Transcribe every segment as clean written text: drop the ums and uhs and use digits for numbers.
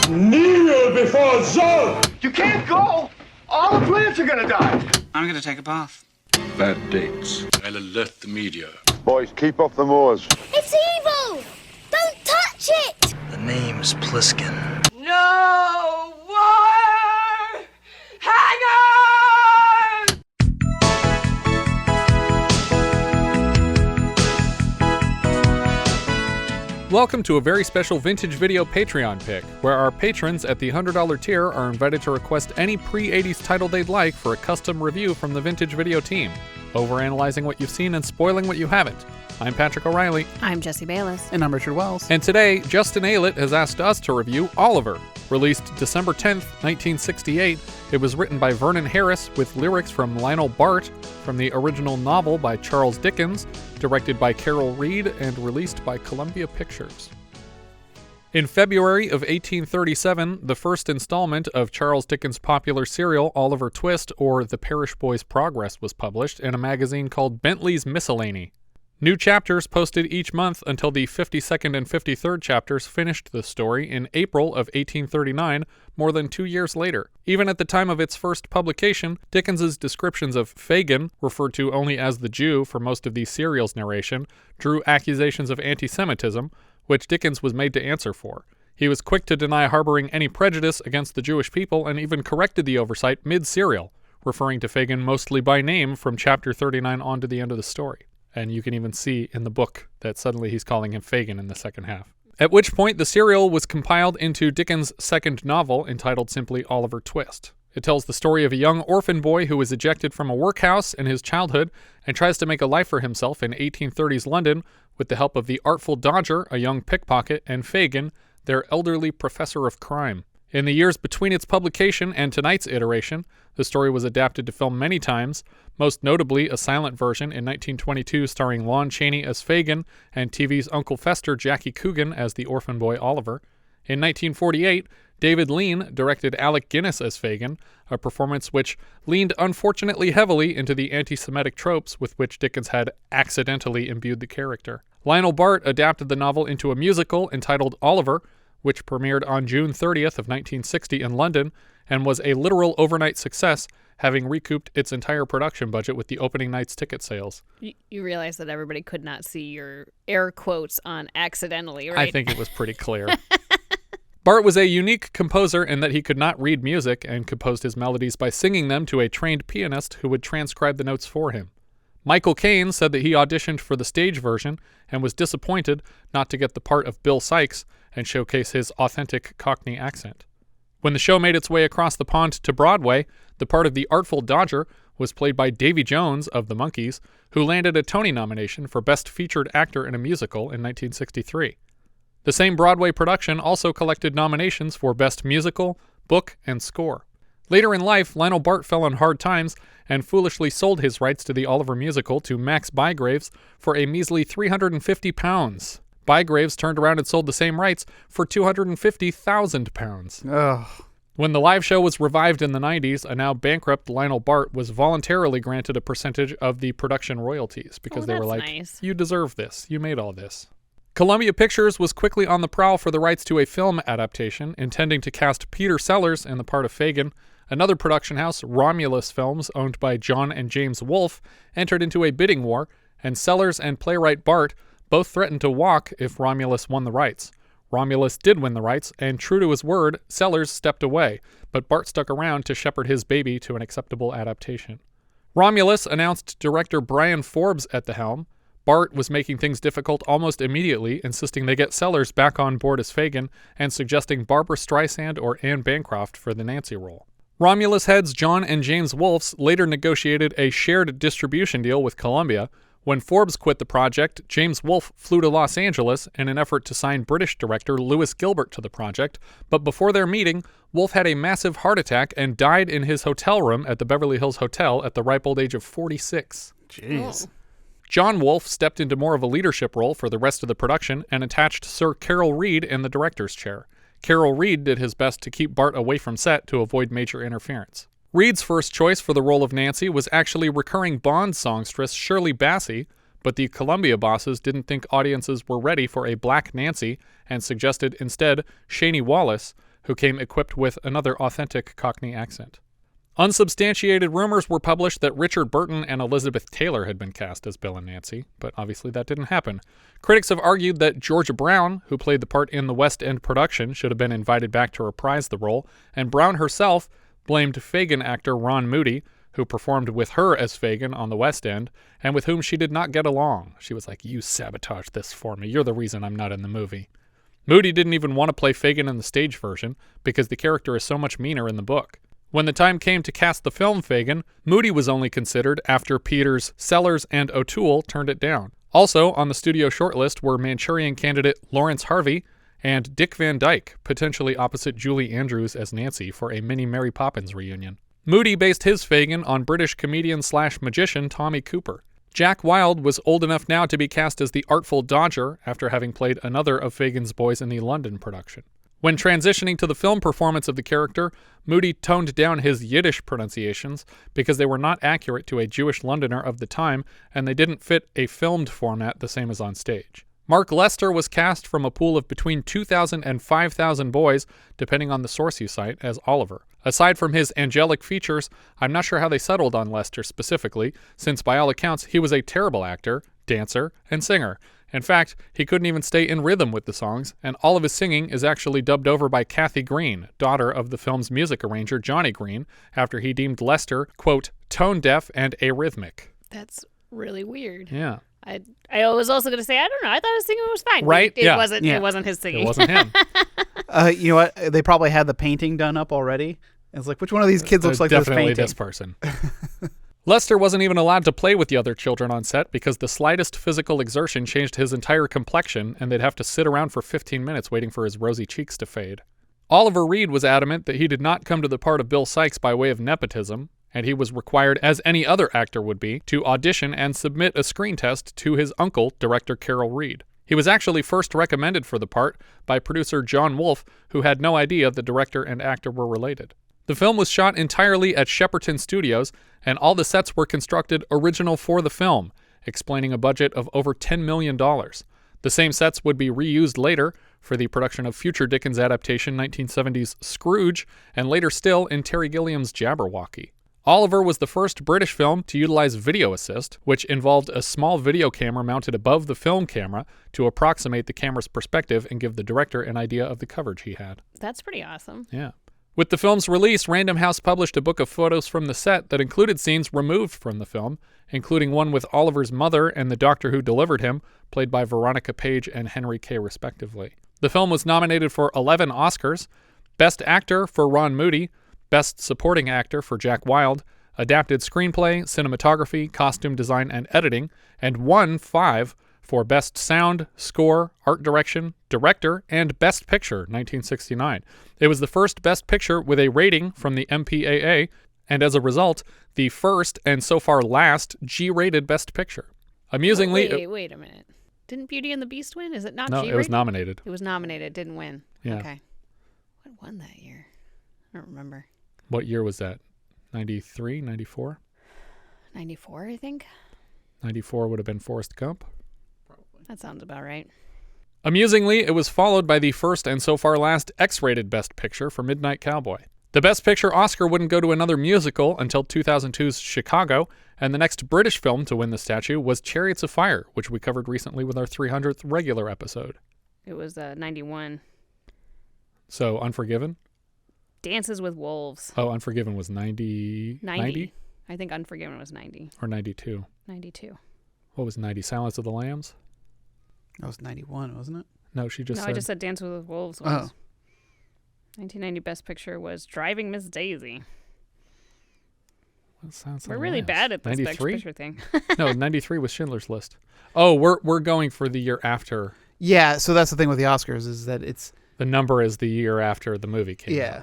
Kneel before Zod! You can't go! All the plants are gonna die! I'm gonna take a bath. Bad dates. I'll alert the media. Boys, keep off the moors. It's evil! Don't touch it! The name's Pliskin. No more hangers! Welcome to a very special Vintage Video Patreon pick, where our patrons at the $100 tier are invited to request any pre-80s title they'd like for a custom review from the Vintage Video team, overanalyzing what you've seen and spoiling what you haven't. I'm Patrick O'Reilly. I'm Jesse Bayless. And I'm Richard Wells. And today, Justin Aylett has asked us to review Oliver. Released December 10th, 1968, it was written by Vernon Harris with lyrics from Lionel Bart from the original novel by Charles Dickens, directed by Carol Reed, and released by Columbia Pictures. In February of 1837, the first installment of Charles Dickens' popular serial Oliver Twist, or The Parish Boy's Progress, was published in a magazine called Bentley's Miscellany. New chapters posted each month until the 52nd and 53rd chapters finished the story in April of 1839, more than 2 years later. Even at the time of its first publication, Dickens's descriptions of Fagin, referred to only as the Jew for most of the serial's narration, drew accusations of anti-Semitism, which Dickens was made to answer for. He was quick to deny harboring any prejudice against the Jewish people and even corrected the oversight mid-serial, referring to Fagin mostly by name from chapter 39 on to the end of the story. And you can even see in the book that suddenly he's calling him Fagin in the second half. At which point, the serial was compiled into Dickens' second novel, entitled simply Oliver Twist. It tells the story of a young orphan boy who was ejected from a workhouse in his childhood and tries to make a life for himself in 1830s London with the help of the Artful Dodger, a young pickpocket, and Fagin, their elderly professor of crime. In the years between its publication and tonight's iteration, the story was adapted to film many times, most notably a silent version in 1922 starring Lon Chaney as Fagin and TV's Uncle Fester Jackie Coogan as the orphan boy Oliver. In 1948, David Lean directed Alec Guinness as Fagin, a performance which leaned unfortunately heavily into the anti-Semitic tropes with which Dickens had accidentally imbued the character. Lionel Bart adapted the novel into a musical entitled Oliver, which premiered on June 30th of 1960 in London and was a literal overnight success, having recouped its entire production budget with the opening night's ticket sales. You realize that everybody could not see your air quotes on accidentally, right? I think it was pretty clear. Bart was a unique composer in that he could not read music and composed his melodies by singing them to a trained pianist who would transcribe the notes for him. Michael Caine said that he auditioned for the stage version and was disappointed not to get the part of Bill Sikes and showcase his authentic Cockney accent. When the show made its way across the pond to Broadway, the part of the Artful Dodger was played by Davy Jones of the Monkees, who landed a Tony nomination for Best Featured Actor in a Musical in 1963. The same Broadway production also collected nominations for Best Musical, Book, and Score. Later in life, Lionel Bart fell on hard times and foolishly sold his rights to the Oliver musical to Max Bygraves for a measly £350. Bygraves turned around and sold the same rights for £250,000. Ugh. When the live show was revived in the 90s, a now bankrupt Lionel Bart was voluntarily granted a percentage of the production royalties because they were like, nice. You deserve this. You made all this. Columbia Pictures was quickly on the prowl for the rights to a film adaptation, intending to cast Peter Sellers in the part of Fagin. Another production house, Romulus Films, owned by John and James Wolfe, entered into a bidding war, and Sellers and playwright Bart both threatened to walk if Romulus won the rights. Romulus did win the rights, and true to his word, Sellers stepped away, but Bart stuck around to shepherd his baby to an acceptable adaptation. Romulus announced director Brian Forbes at the helm. Bart was making things difficult almost immediately, insisting they get Sellers back on board as Fagin, and suggesting Barbra Streisand or Anne Bancroft for the Nancy role. Romulus heads John and James Wolfe later negotiated a shared distribution deal with Columbia. When Forbes quit the project, James Wolfe flew to Los Angeles in an effort to sign British director Lewis Gilbert to the project, but before their meeting, Wolfe had a massive heart attack and died in his hotel room at the Beverly Hills Hotel at the ripe old age of 46. Jeez. Oh. John Wolfe stepped into more of a leadership role for the rest of the production and attached Sir Carol Reed in the director's chair. Carol Reed did his best to keep Bart away from set to avoid major interference. Reed's first choice for the role of Nancy was actually recurring Bond songstress Shirley Bassey, but the Columbia bosses didn't think audiences were ready for a black Nancy and suggested instead Shani Wallis, who came equipped with another authentic Cockney accent. Unsubstantiated rumors were published that Richard Burton and Elizabeth Taylor had been cast as Bill and Nancy, but obviously that didn't happen. Critics have argued that Georgia Brown, who played the part in the West End production, should have been invited back to reprise the role, and Brown herself blamed Fagin actor Ron Moody, who performed with her as Fagin on the West End, and with whom she did not get along. She was like, "You sabotaged this for me. You're the reason I'm not in the movie." Moody didn't even want to play Fagin in the stage version, because the character is so much meaner in the book. When the time came to cast the film Fagin, Moody was only considered after Peters, Sellers, and O'Toole turned it down. Also on the studio shortlist were Manchurian candidate Lawrence Harvey and Dick Van Dyke, potentially opposite Julie Andrews as Nancy for a mini Mary Poppins reunion. Moody based his Fagin on British comedian/magician Tommy Cooper. Jack Wilde was old enough now to be cast as the Artful Dodger after having played another of Fagin's boys in the London production. When transitioning to the film performance of the character, Moody toned down his Yiddish pronunciations because they were not accurate to a Jewish Londoner of the time, and they didn't fit a filmed format the same as on stage. Mark Lester was cast from a pool of between 2,000 and 5,000 boys, depending on the source you cite, as Oliver. Aside from his angelic features, I'm not sure how they settled on Lester specifically, since by all accounts he was a terrible actor, dancer, and singer. In fact, he couldn't even stay in rhythm with the songs, and all of his singing is actually dubbed over by Kathy Green, daughter of the film's music arranger Johnny Green, after he deemed Lester, quote, tone-deaf and arrhythmic. That's really weird. Yeah. I was also going to say, I don't know, I thought his singing was fine. Right? It wasn't his singing. It wasn't him. You know what? They probably had the painting done up already. It's like, which one of these kids looks like this painting? Definitely this person. Lester wasn't even allowed to play with the other children on set because the slightest physical exertion changed his entire complexion, and they'd have to sit around for 15 minutes waiting for his rosy cheeks to fade. Oliver Reed was adamant that he did not come to the part of Bill Sikes by way of nepotism, and he was required, as any other actor would be, to audition and submit a screen test to his uncle, director Carol Reed. He was actually first recommended for the part by producer John Wolfe, who had no idea the director and actor were related. The film was shot entirely at Shepperton Studios, and all the sets were constructed original for the film, explaining a budget of over $10 million. The same sets would be reused later for the production of future Dickens adaptation 1970's Scrooge, and later still in Terry Gilliam's Jabberwocky. Oliver was the first British film to utilize video assist, which involved a small video camera mounted above the film camera to approximate the camera's perspective and give the director an idea of the coverage he had. That's pretty awesome. Yeah. With the film's release, Random House published a book of photos from the set that included scenes removed from the film, including one with Oliver's mother and the doctor who delivered him, played by Veronica Page and Henry Kay respectively. The film was nominated for 11 Oscars: Best Actor for Ron Moody, Best Supporting Actor for Jack Wilde, Adapted Screenplay, Cinematography, Costume Design, and Editing, and won 5 for Best Sound, Score, Art Direction, Director, and Best Picture, 1969. It was the first Best Picture with a rating from the MPAA, and as a result, the first and so far last G-rated Best Picture. Amusingly... Wait a minute. Didn't Beauty and the Beast win? Is it not No, G-rated? it was nominated. It was nominated, didn't win. Yeah. Okay. What won that year? I don't remember. What year was that? 93, 94? 94, I think. 94 would have been Forrest Gump. That sounds about right. Amusingly, it was followed by the first and so far last X-rated Best Picture for Midnight Cowboy. The Best Picture Oscar wouldn't go to another musical until 2002's Chicago, and the next British film to win the statue was Chariots of Fire, which we covered recently with our 300th regular episode. It was 91. So, Unforgiven? Dances with Wolves. Oh, Unforgiven was 90? 90? I think Unforgiven was 90. Or 92? 92. What was 90? Silence of the Lambs? That was 91, wasn't it? No, she just said... I just said Dances with Wolves was. 1990 Best Picture was Driving Miss Daisy. We're really bad at this Best Picture thing. No, 93 was Schindler's List. Oh, we're going for the year after. Yeah, so that's the thing with the Oscars is that it's... The number is the year after the movie came out. Yeah.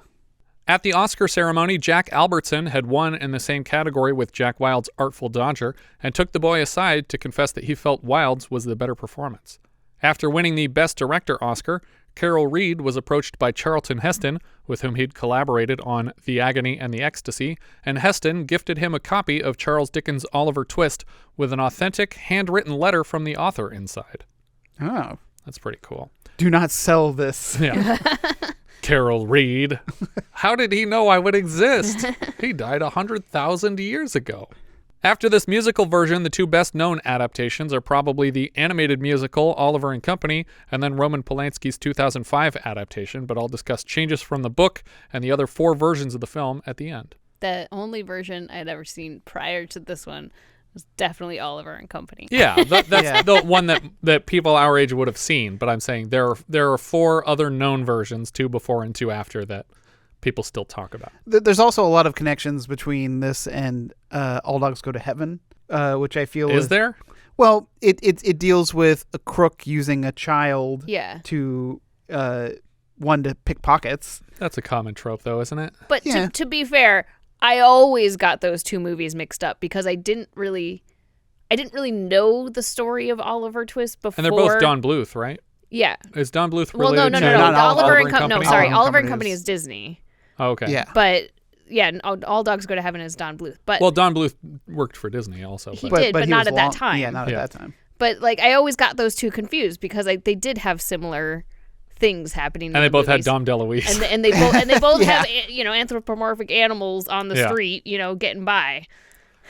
At the Oscar ceremony, Jack Albertson had won in the same category with Jack Wilde's Artful Dodger and took the boy aside to confess that he felt Wilde's was the better performance. After winning the Best Director Oscar, Carol Reed was approached by Charlton Heston, with whom he'd collaborated on The Agony and the Ecstasy, and Heston gifted him a copy of Charles Dickens' Oliver Twist with an authentic, handwritten letter from the author inside. Oh. That's pretty cool. Do not sell this. Yeah. Carol Reed. How did he know I would exist? He died 100,000 years ago. After this musical version, the two best-known adaptations are probably the animated musical Oliver and Company and then Roman Polanski's 2005 adaptation, but I'll discuss changes from the book and the other 4 versions of the film at the end. The only version I'd ever seen prior to this one was definitely Oliver and Company. Yeah, that's the one that people our age would have seen, but I'm saying there are 4 other known versions, 2 before and 2 after, that people still talk about. There's also a lot of connections between this and All Dogs Go to Heaven, which I feel is there? Well, it deals with a crook using a child to one to pick pockets. That's a common trope, though, isn't it? But to be fair, I always got those 2 movies mixed up because I didn't really know the story of Oliver Twist before. And they're both Don Bluth, right? Yeah. Is Don Bluth related no. to Oliver and Company? No, sorry. Oliver and Company Company is Disney. Oh, okay. Yeah. But yeah, All Dogs Go to Heaven is Don Bluth. But well, Don Bluth worked for Disney also. He did, but not at that time. Yeah, not at that time. But like, I always got those 2 confused because they did have similar things happening. And they both movies. had Dom DeLuise. And they both have anthropomorphic animals on the street, getting by.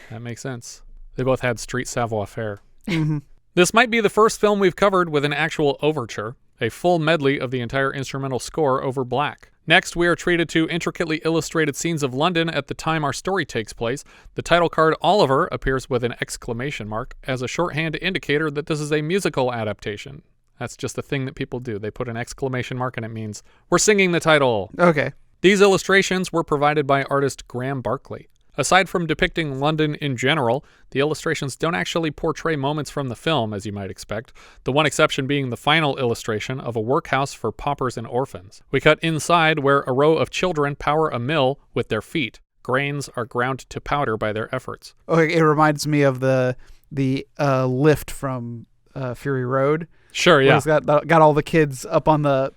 That makes sense. They both had street savoir-faire. Mm-hmm. This might be the first film we've covered with an actual overture, a full medley of the entire instrumental score over black. Next, we are treated to intricately illustrated scenes of London at the time our story takes place. The title card Oliver appears with an exclamation mark as a shorthand indicator that this is a musical adaptation. That's just a thing that people do. They put an exclamation mark and it means we're singing the title. Okay. These illustrations were provided by artist Graham Barclay. Aside from depicting London in general, the illustrations don't actually portray moments from the film, as you might expect, the one exception being the final illustration of a workhouse for paupers and orphans. We cut inside where a row of children power a mill with their feet. Grains are ground to powder by their efforts. Okay, it reminds me of the lift from Fury Road. Sure, yeah. It's got all the kids up on the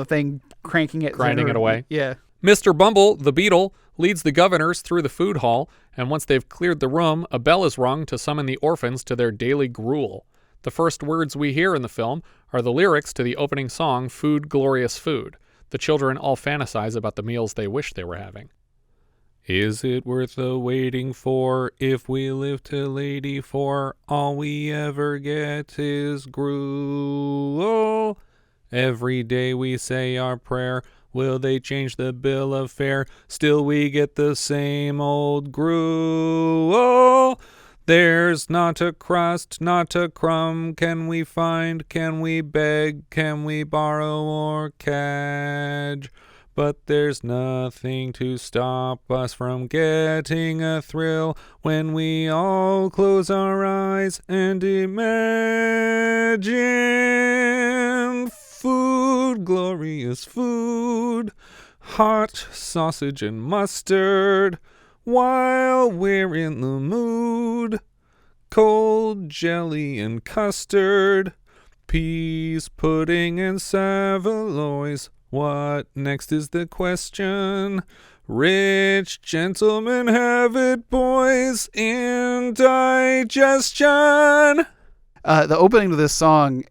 thing, cranking it, grinding it away. Yeah. Mr. Bumble, the beetle, leads the governors through the food hall, and once they've cleared the room, a bell is rung to summon the orphans to their daily gruel. The first words we hear in the film are the lyrics to the opening song, Food, Glorious Food. The children all fantasize about the meals they wish they were having. Is it worth the waiting for? If we live till 84, all we ever get is gruel. Every day we say our prayer. Will they change the bill of fare? Still we get the same old gruel. There's not a crust, not a crumb. Can we find, can we beg, can we borrow or cadge? But there's nothing to stop us from getting a thrill when we all close our eyes and imagine food, glorious food, hot sausage and mustard, while we're in the mood, cold jelly and custard, peas, pudding and saveloys. What next is the question? Rich gentlemen have it, boys, indigestion. The opening to this song,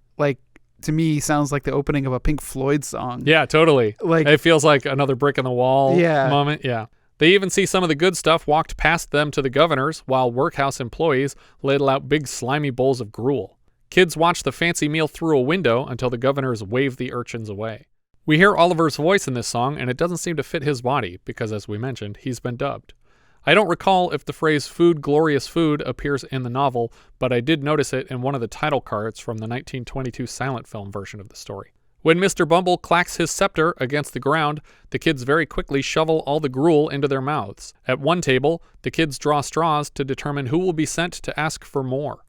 to me, sounds like the opening of a Pink Floyd song. Yeah, totally. It feels like another brick in the wall moment. Yeah. They even see some of the good stuff walked past them to the governors, while workhouse employees ladle out big slimy bowls of gruel. Kids watch the fancy meal through a window until the governors wave the urchins away. We hear Oliver's voice in this song, and it doesn't seem to fit his body, because as we mentioned, he's been dubbed. I don't recall if the phrase food, glorious food appears in the novel, but I did notice it in one of the title cards from the 1922 silent film version of the story. When Mr. Bumble clacks his scepter against the ground, the kids very quickly shovel all the gruel into their mouths. At one table, the kids draw straws to determine who will be sent to ask for more.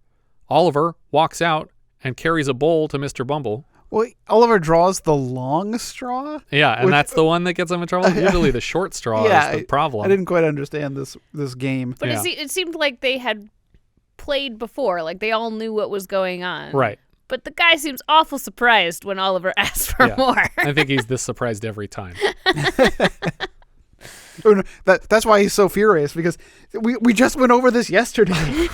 Oliver walks out and carries a bowl to Mr. Bumble. Well, Oliver draws the long straw? Yeah, and that's the one that gets him in trouble. Usually the short straw is the problem. I didn't quite understand this game. But it seemed like they had played before. Like they all knew what was going on. Right. But the guy seems awful surprised when Oliver asks for more. I think he's this surprised every time. That's why he's so furious, because we just went over this yesterday.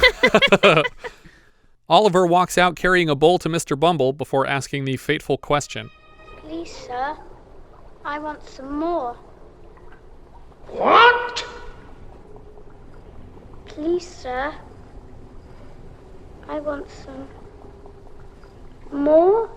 Oliver walks out carrying a bowl to Mr. Bumble before asking the fateful question. Please, sir, I want some more. What? Please, sir. I want some more.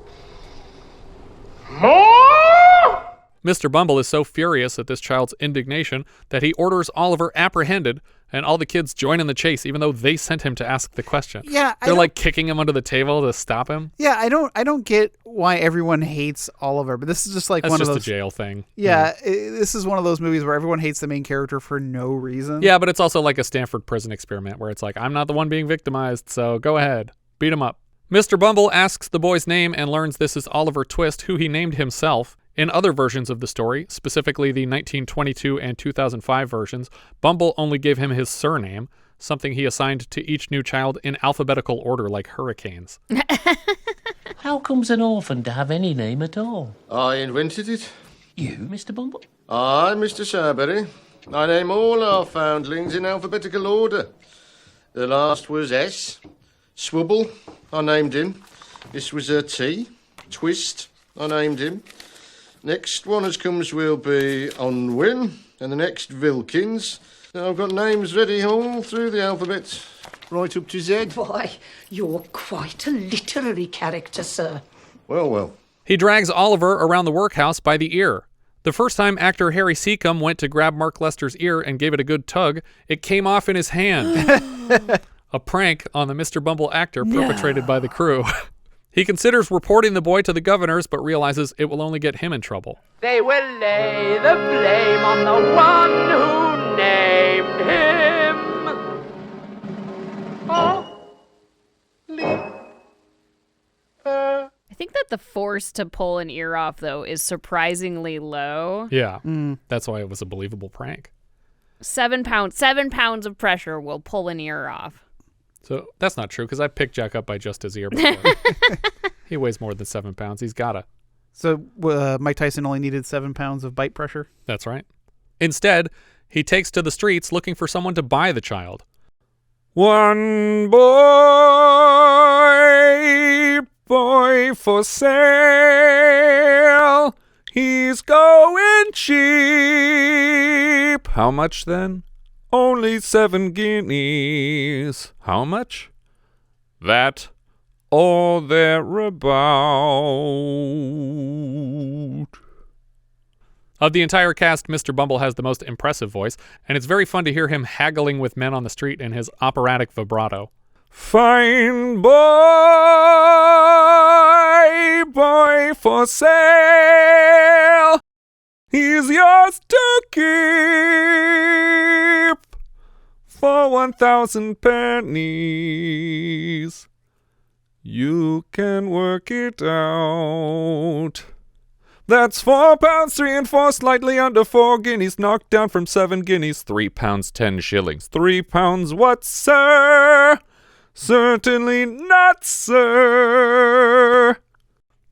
More? Mr. Bumble is so furious at this child's indignation that he orders Oliver apprehended, and all the kids join in the chase, even though they sent him to ask the question. Yeah, they're like kicking him under the table to stop him. Yeah, I don't get why everyone hates Oliver, but this is just like That's one just of those a jail thing. Yeah, this is one of those movies where everyone hates the main character for no reason. Yeah, but it's also like a Stanford prison experiment where it's like, I'm not the one being victimized, so go ahead, beat him up. Mr. Bumble asks the boy's name and learns this is Oliver Twist, who he named himself. In other versions of the story, specifically the 1922 and 2005 versions, Bumble only gave him his surname, something he assigned to each new child in alphabetical order like hurricanes. How comes an orphan to have any name at all? I invented it. You, Mr. Bumble? I, Mr. Sowerberry. I name all our foundlings in alphabetical order. The last was S. Swubble, I named him. This was a T. Twist, I named him. Next one as comes will be Unwin, and the next Vilkins. I've got names ready all through the alphabet, right up to Z. Boy, you're quite a literary character, sir. Well. He drags Oliver around the workhouse by the ear. The first time actor Harry Secombe went to grab Mark Lester's ear and gave it a good tug, it came off in his hand. A prank on the Mr. Bumble actor perpetrated by the crew. He considers reporting the boy to the governors, but realizes it will only get him in trouble. They will lay the blame on the one who named him. I think that the force to pull an ear off, though, is surprisingly low. Yeah, that's why it was a believable prank. 7 pounds. 7 pounds of pressure will pull an ear off. So that's not true, because I picked Jack up by just his ear before. He weighs more than 7 pounds. He's gotta. So Mike Tyson only needed 7 pounds of bite pressure? That's right. Instead, he takes to the streets looking for someone to buy the child. One boy for sale. He's going cheap. How much then? Only 7 guineas. How much? That or thereabout. Of the entire cast, Mr. Bumble has the most impressive voice, and it's very fun to hear him haggling with men on the street in his operatic vibrato. Fine boy for sale. He's yours to keep for 1,000 pennies. You can work it out. That's 4 pounds 3 and 4, slightly under 4 guineas, knocked down from 7 guineas, 3 pounds 10 shillings. 3 pounds what, sir? Certainly not, sir.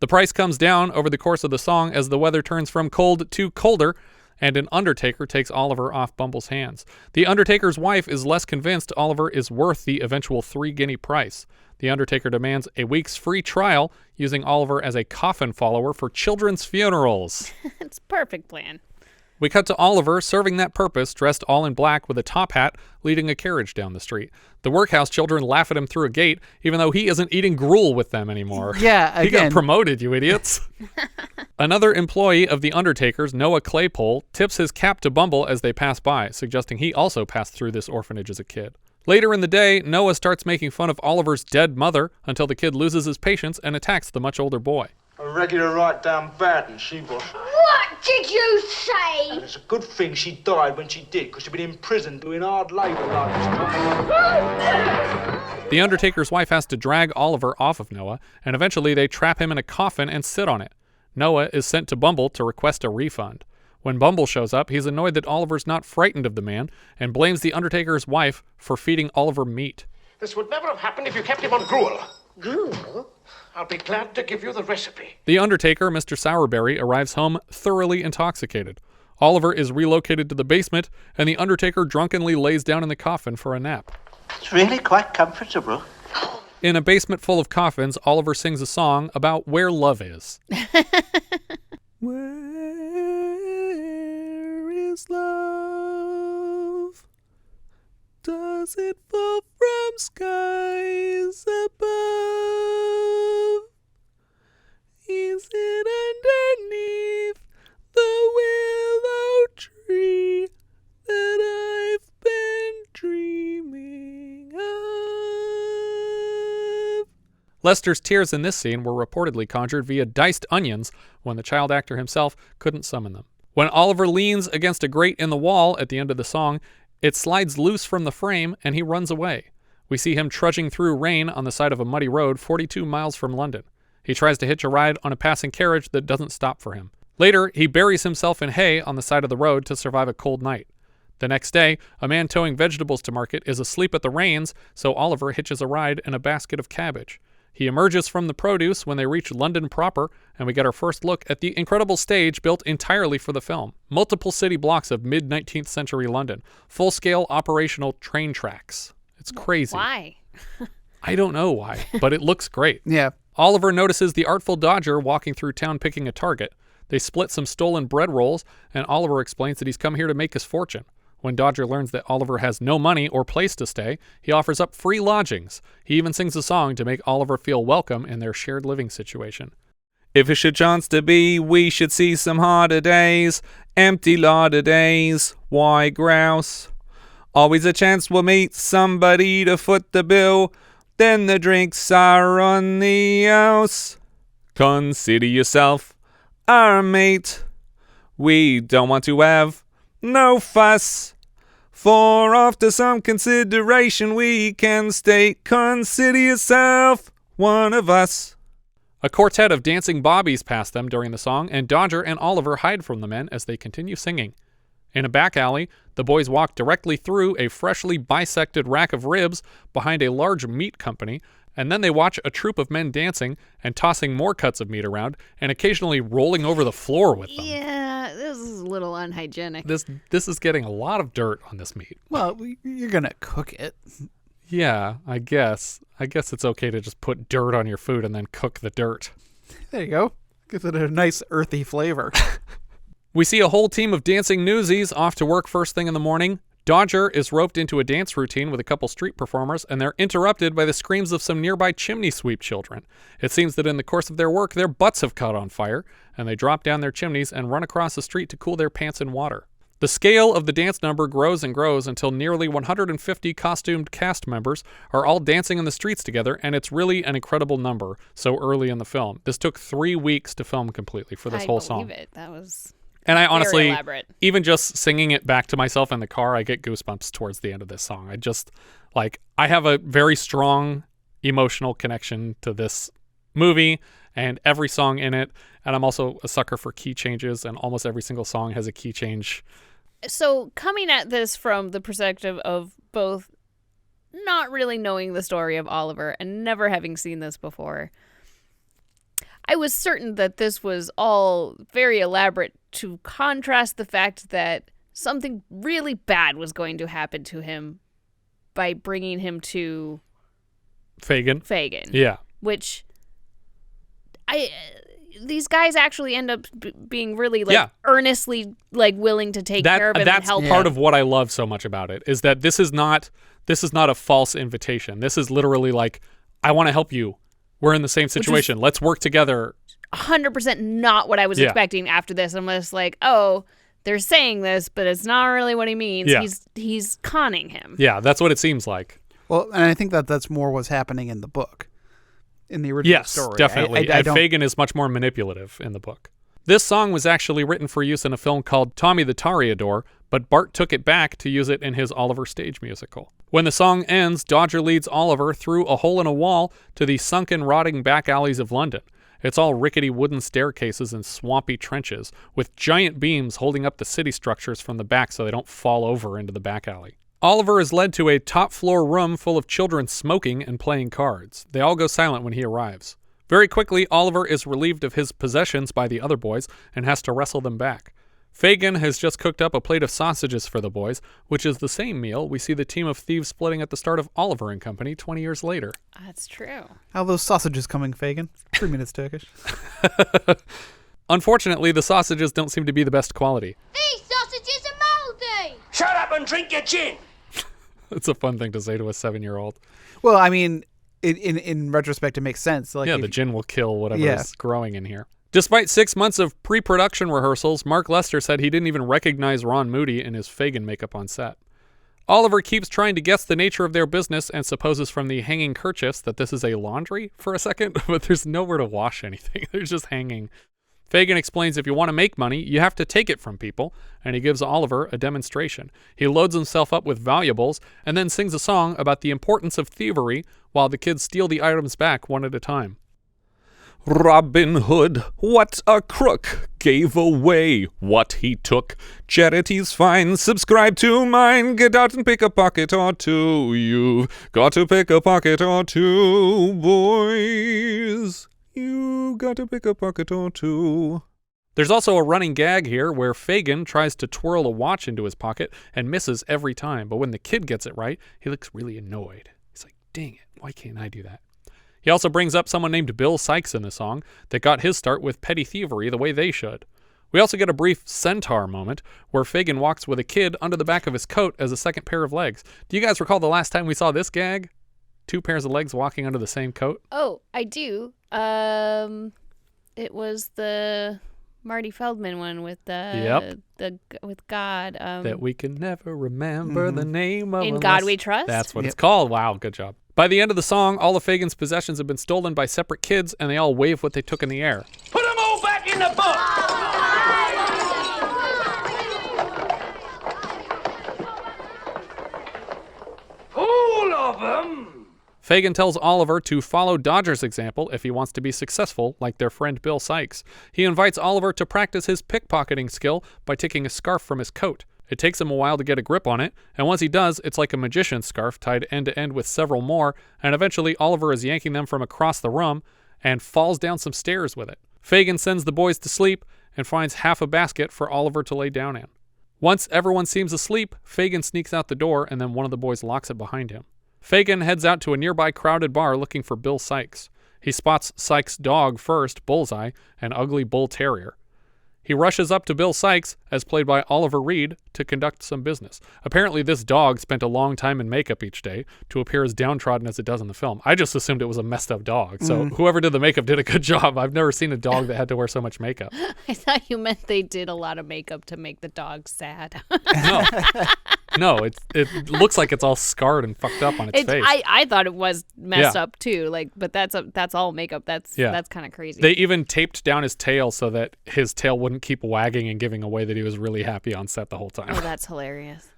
The price comes down over the course of the song as the weather turns from cold to colder, and an undertaker takes Oliver off Bumble's hands. The undertaker's wife is less convinced Oliver is worth the eventual 3 guinea price. The undertaker demands a week's free trial, using Oliver as a coffin follower for children's funerals. It's a perfect plan. We cut to Oliver serving that purpose, dressed all in black with a top hat, leading a carriage down the street. The workhouse children laugh at him through a gate, even though he isn't eating gruel with them anymore. Yeah, again. He got promoted, you idiots. Another employee of the Undertaker's, Noah Claypole, tips his cap to Bumble as they pass by, suggesting he also passed through this orphanage as a kid. Later in the day, Noah starts making fun of Oliver's dead mother until the kid loses his patience and attacks the much older boy. A regular right down bad one, she was. What did you say? And it's a good thing she died when she did, because she'd been in prison doing hard labour like this. The Undertaker's wife has to drag Oliver off of Noah, and eventually they trap him in a coffin and sit on it. Noah is sent to Bumble to request a refund. When Bumble shows up, he's annoyed that Oliver's not frightened of the man and blames the Undertaker's wife for feeding Oliver meat. This would never have happened if you kept him on gruel. Gruel? I'll be glad to give you the recipe. The Undertaker, Mr. Sowerberry, arrives home thoroughly intoxicated. Oliver is relocated to the basement, and the Undertaker drunkenly lays down in the coffin for a nap. It's really quite comfortable. In a basement full of coffins, Oliver sings a song about where love is. Where Does it fall from skies above? Is it underneath the willow tree that I've been dreaming of? Lester's tears in this scene were reportedly conjured via diced onions when the child actor himself couldn't summon them. When Oliver leans against a grate in the wall at the end of the song, it slides loose from the frame and he runs away. We see him trudging through rain on the side of a muddy road 42 miles from London. He tries to hitch a ride on a passing carriage that doesn't stop for him. Later, he buries himself in hay on the side of the road to survive a cold night. The next day, a man towing vegetables to market is asleep at the reins, so Oliver hitches a ride in a basket of cabbage. He emerges from the produce when they reach London proper, and we get our first look at the incredible stage built entirely for the film. Multiple city blocks of mid-19th century London. Full-scale operational train tracks. It's crazy. Why? I don't know why, but it looks great. Yeah. Oliver notices the Artful Dodger walking through town picking a target. They split some stolen bread rolls, and Oliver explains that he's come here to make his fortune. When Dodger learns that Oliver has no money or place to stay, he offers up free lodgings. He even sings a song to make Oliver feel welcome in their shared living situation. If it should chance to be, we should see some harder days. Empty larder days, why grouse? Always a chance we'll meet somebody to foot the bill. Then the drinks are on the house. Consider yourself our mate. We don't want to have no fuss, for after some consideration we can state, consider yourself one of us. A quartet of dancing bobbies pass them during the song, and Dodger and Oliver hide from the men as they continue singing. In a back alley, the boys walk directly through a freshly bisected rack of ribs behind a large meat company, and then they watch a troop of men dancing and tossing more cuts of meat around and occasionally rolling over the floor with them. Yeah, this is a little unhygienic. This is getting a lot of dirt on this meat. Well, you're going to cook it. Yeah, I guess. I guess it's okay to just put dirt on your food and then cook the dirt. There you go. Gives it a nice earthy flavor. We see a whole team of dancing newsies off to work first thing in the morning. Dodger is roped into a dance routine with a couple street performers, and they're interrupted by the screams of some nearby chimney sweep children. It seems that in the course of their work, their butts have caught on fire, and they drop down their chimneys and run across the street to cool their pants in water. The scale of the dance number grows and grows until nearly 150 costumed cast members are all dancing in the streets together, and it's really an incredible number so early in the film. This took 3 weeks to film completely for this whole song. I believe it. That was... And I honestly, elaborate. Even just singing it back to myself in the car, I get goosebumps towards the end of this song. I have a very strong emotional connection to this movie and every song in it. And I'm also a sucker for key changes, and almost every single song has a key change. So coming at this from the perspective of both not really knowing the story of Oliver and never having seen this before, I was certain that this was all very elaborate to contrast the fact that something really bad was going to happen to him by bringing him to Fagin. Yeah. Which these guys actually end up being really earnestly willing to take care of him and help him. That's part of what I love so much about it, is that this is not a false invitation. This is literally I want to help you. We're in the same situation. Let's work together. 100% not what I was expecting after this. I'm just they're saying this, but it's not really what he means. Yeah. He's conning him. Yeah, that's what it seems like. Well, and I think that's more what's happening in the book, in the original story. Yes, definitely. Fagin is much more manipulative in the book. This song was actually written for use in a film called Tommy the Toreador, but Bart took it back to use it in his Oliver stage musical. When the song ends, Dodger leads Oliver through a hole in a wall to the sunken, rotting back alleys of London. It's all rickety wooden staircases and swampy trenches, with giant beams holding up the city structures from the back so they don't fall over into the back alley. Oliver is led to a top-floor room full of children smoking and playing cards. They all go silent when he arrives. Very quickly, Oliver is relieved of his possessions by the other boys and has to wrestle them back. Fagin has just cooked up a plate of sausages for the boys, which is the same meal we see the team of thieves splitting at the start of Oliver and Company 20 years later. That's true. How are those sausages coming, Fagin? 3 minutes Turkish. Unfortunately, the sausages don't seem to be the best quality. These sausages are mouldy! Shut up and drink your gin! It's a fun thing to say to a 7-year-old. Well, I mean, in retrospect, it makes sense. Like, yeah, the gin will kill whatever Yeah. is growing in here. Despite 6 months of pre-production rehearsals, Mark Lester said he didn't even recognize Ron Moody in his Fagin makeup on set. Oliver keeps trying to guess the nature of their business and supposes from the hanging kerchiefs that this is a laundry for a second, but there's nowhere to wash anything. They're just hanging. Fagin explains if you want to make money, you have to take it from people, and he gives Oliver a demonstration. He loads himself up with valuables and then sings a song about the importance of thievery while the kids steal the items back one at a time. Robin Hood, what a crook, gave away what he took. Charity's fine, subscribe to mine, get out and pick a pocket or two. You've got to pick a pocket or two, boys. You got to pick a pocket or two. There's also a running gag here where Fagin tries to twirl a watch into his pocket and misses every time, but when the kid gets it right, he looks really annoyed. He's like, dang it, why can't I do that? He also brings up someone named Bill Sikes in the song that got his start with petty thievery the way they should. We also get a brief centaur moment where Fagin walks with a kid under the back of his coat as a second pair of legs. Do you guys recall the last time we saw this gag? 2 pairs of legs walking under the same coat? Oh, I do. It was the Marty Feldman one with with God. That we can never remember the name of. In God We Trust? That's what it's called. Wow, good job. By the end of the song, all of Fagin's possessions have been stolen by separate kids, and they all wave what they took in the air. Put them all back in the book! All of them! Fagin tells Oliver to follow Dodger's example if he wants to be successful, like their friend Bill Sikes. He invites Oliver to practice his pickpocketing skill by taking a scarf from his coat. It takes him a while to get a grip on it, and once he does, it's like a magician's scarf tied end to end with several more, and eventually Oliver is yanking them from across the room and falls down some stairs with it. Fagin sends the boys to sleep and finds half a basket for Oliver to lay down in. Once everyone seems asleep, Fagin sneaks out the door, and then one of the boys locks it behind him. Fagin heads out to a nearby crowded bar looking for Bill Sikes. He spots Sikes' dog first, Bullseye, an ugly bull terrier. He rushes up to Bill Sikes, as played by Oliver Reed, to conduct some business. Apparently this dog spent a long time in makeup each day to appear as downtrodden as it does in the film. I just assumed it was a messed up dog. So whoever did the makeup did a good job. I've never seen a dog that had to wear so much makeup. I thought you meant they did a lot of makeup to make the dog sad. No, it looks like it's all scarred and fucked up on its face. I thought it was messed up too. But that's all makeup. That's kind of crazy. They even taped down his tail so that his tail wouldn't keep wagging and giving away that he was really happy on set the whole time. Oh, that's hilarious.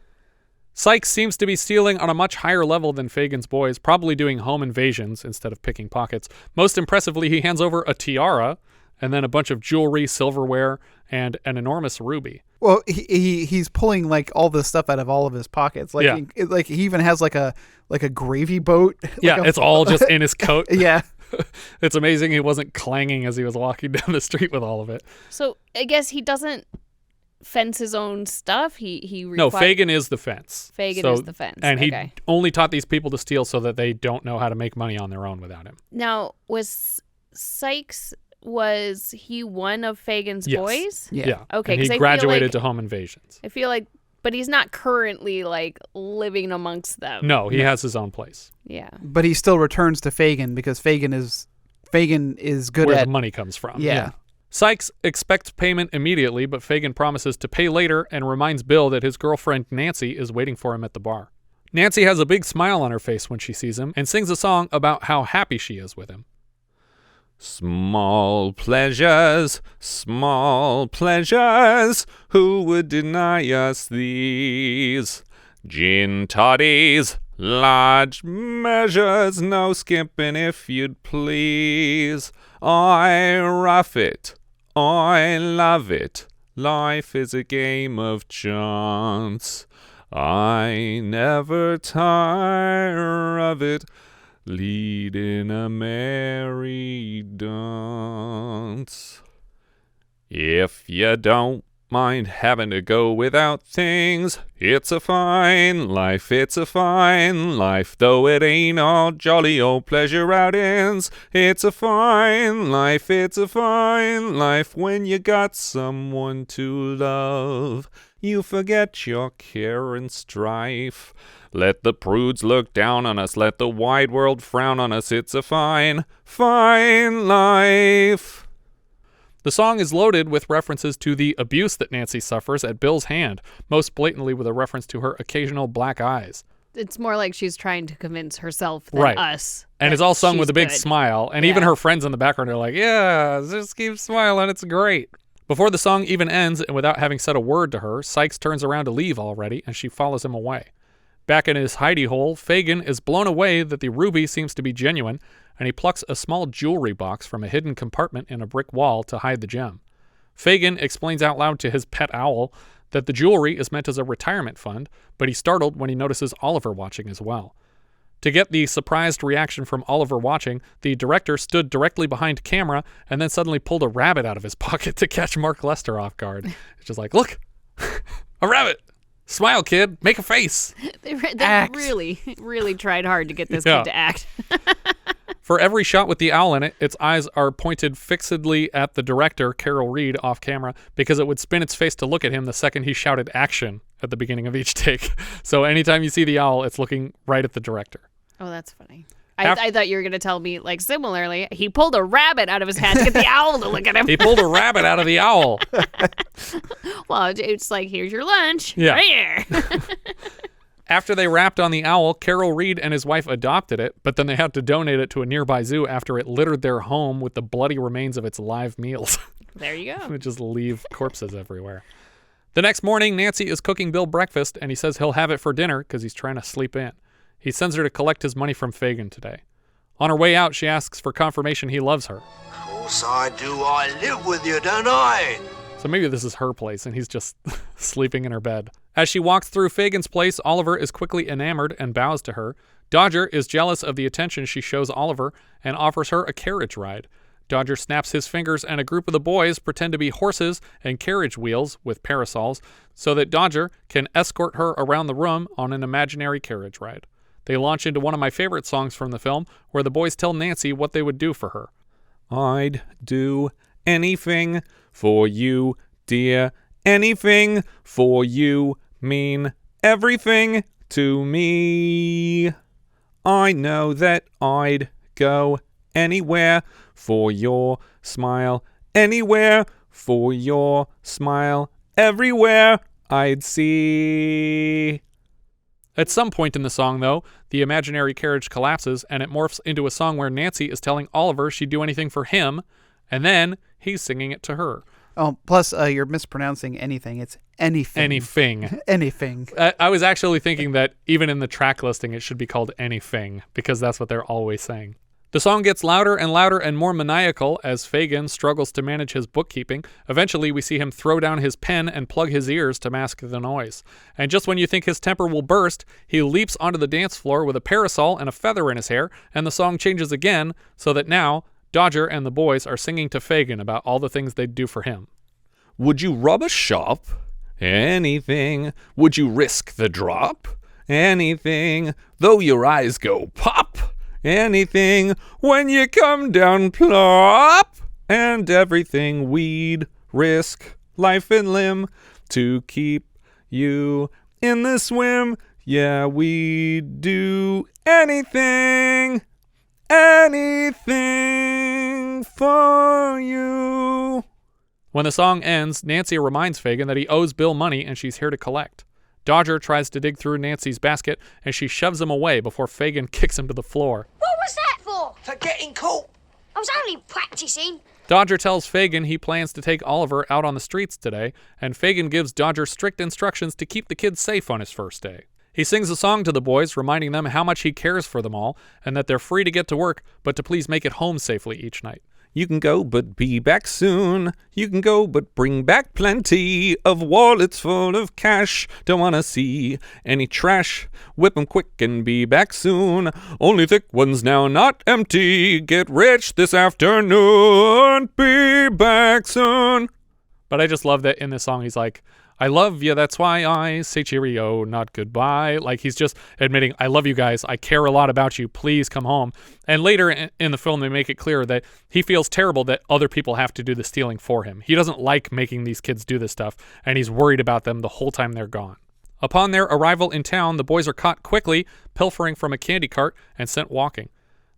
Sikes seems to be stealing on a much higher level than Fagin's boys, probably doing home invasions instead of picking pockets. Most impressively, he hands over a tiara and then a bunch of jewelry, silverware, and an enormous ruby. Well, he's pulling like all this stuff out of all of his pockets. Like, he even has like a gravy boat. It's all just in his coat. Yeah. It's amazing he wasn't clanging as he was walking down the street with all of it. So I guess he doesn't fence his own stuff. No, Fagin is the fence. Fagin is the fence. And he only taught these people to steal so that they don't know how to make money on their own without him. Now, was Sikes, was he one of Fagin's boys? Yeah. Okay. And he graduated to home invasions. I feel like, but he's not currently like living amongst them. No, he has his own place. Yeah. But he still returns to Fagin because Fagin is good where at the money comes from. Yeah. Sikes expects payment immediately, but Fagin promises to pay later and reminds Bill that his girlfriend Nancy is waiting for him at the bar. Nancy has a big smile on her face when she sees him and sings a song about how happy she is with him. Small pleasures, who would deny us these? Gin toddies, large measures, no skimping if you'd please. I rough it, I love it, life is a game of chance. I never tire of it, leading a merry dance. If you don't mind having to go without things. It's a fine life, it's a fine life, though it ain't all jolly old pleasure outings. It's a fine life, it's a fine life, when you got someone to love. You forget your care and strife. Let the prudes look down on us, let the wide world frown on us. It's a fine, fine life. The song is loaded with references to the abuse that Nancy suffers at Bill's hand, most blatantly with a reference to her occasional black eyes. It's more like she's trying to convince herself than us. And it's all sung with a big good. smile. And even her friends in the background are like, yeah, just keep smiling, it's great. Before the song even ends, and without having said a word to her, Sikes turns around to leave already, and she follows him away. Back in his hidey hole, Fagin is blown away that the ruby seems to be genuine, and he plucks a small jewelry box from a hidden compartment in a brick wall to hide the gem. Fagin explains out loud to his pet owl that the jewelry is meant as a retirement fund, but he's startled when he notices Oliver watching as well. To get the surprised reaction from Oliver watching, the director stood directly behind camera and then suddenly pulled a rabbit out of his pocket to catch Mark Lester off guard. It's just like, look, a rabbit. Smile, kid. Make a face. They really tried hard to get this kid to act. For every shot with the owl in it, its eyes are pointed fixedly at the director, Carol Reed, off camera, because it would spin its face to look at him the second he shouted action at the beginning of each take. So anytime you see the owl, it's looking right at the director. Oh, that's funny. I thought you were going to tell me, like, similarly, he pulled a rabbit out of his hat to get the owl to look at him. He pulled a rabbit out of the owl. Well, it's like, here's your lunch. Yeah. Right here. After they rapped on the owl, Carol Reed and his wife adopted it, but then they had to donate it to a nearby zoo after it littered their home with the bloody remains of its live meals. There you go. It just leave corpses everywhere. The next morning, Nancy is cooking Bill breakfast, and he says he'll have it for dinner because he's trying to sleep in. He sends her to collect his money from Fagin today. On her way out, she asks for confirmation he loves her. Of course I do. I live with you, don't I? So maybe this is her place, and he's just sleeping in her bed. As she walks through Fagin's place, Oliver is quickly enamored and bows to her. Dodger is jealous of the attention she shows Oliver and offers her a carriage ride. Dodger snaps his fingers, and a group of the boys pretend to be horses and carriage wheels with parasols so that Dodger can escort her around the room on an imaginary carriage ride. They launch into one of my favorite songs from the film, where the boys tell Nancy what they would do for her. I'd do anything for you, dear. Anything for you mean everything to me. I know that I'd go anywhere for your smile. Anywhere for your smile. Everywhere I'd see. At some point in the song, though, the imaginary carriage collapses and it morphs into a song where Nancy is telling Oliver she'd do anything for him, and then he's singing it to her. Oh, plus you're mispronouncing anything. It's anything. Anything. Anything. I was actually thinking that even in the track listing, it should be called Anything, because that's what they're always saying. The song gets louder and louder and more maniacal as Fagin struggles to manage his bookkeeping. Eventually, we see him throw down his pen and plug his ears to mask the noise. And just when you think his temper will burst, he leaps onto the dance floor with a parasol and a feather in his hair, and the song changes again, so that now Dodger and the boys are singing to Fagin about all the things they'd do for him. Would you rob a shop? Anything. Would you risk the drop? Anything. Though your eyes go pop? Anything. When you come down plop? And everything we'd risk, life and limb, to keep you in the swim. Yeah, we'd do anything. Anything for you. When the song ends, Nancy reminds Fagin that he owes Bill money and she's here to collect. Dodger tries to dig through Nancy's basket and she shoves him away before Fagin kicks him to the floor. What was that for? For getting caught. I was only practicing. Dodger tells Fagin he plans to take Oliver out on the streets today, and Fagin gives Dodger strict instructions to keep the kids safe on his first day. He sings a song to the boys, reminding them how much he cares for them all, and that they're free to get to work, but to please make it home safely each night. You can go, but be back soon. You can go, but bring back plenty of wallets full of cash. Don't wanna see any trash. Whip 'em quick and be back soon. Only thick ones now, not empty. Get rich this afternoon. Be back soon. But I just love that in this song he's like, I love you, that's why I say cheerio, not goodbye. Like he's just admitting, I love you guys, I care a lot about you, please come home. And later in the film they make it clear that he feels terrible that other people have to do the stealing for him. He doesn't like making these kids do this stuff, and he's worried about them the whole time they're gone. Upon their arrival in town, the boys are caught quickly pilfering from a candy cart and sent walking.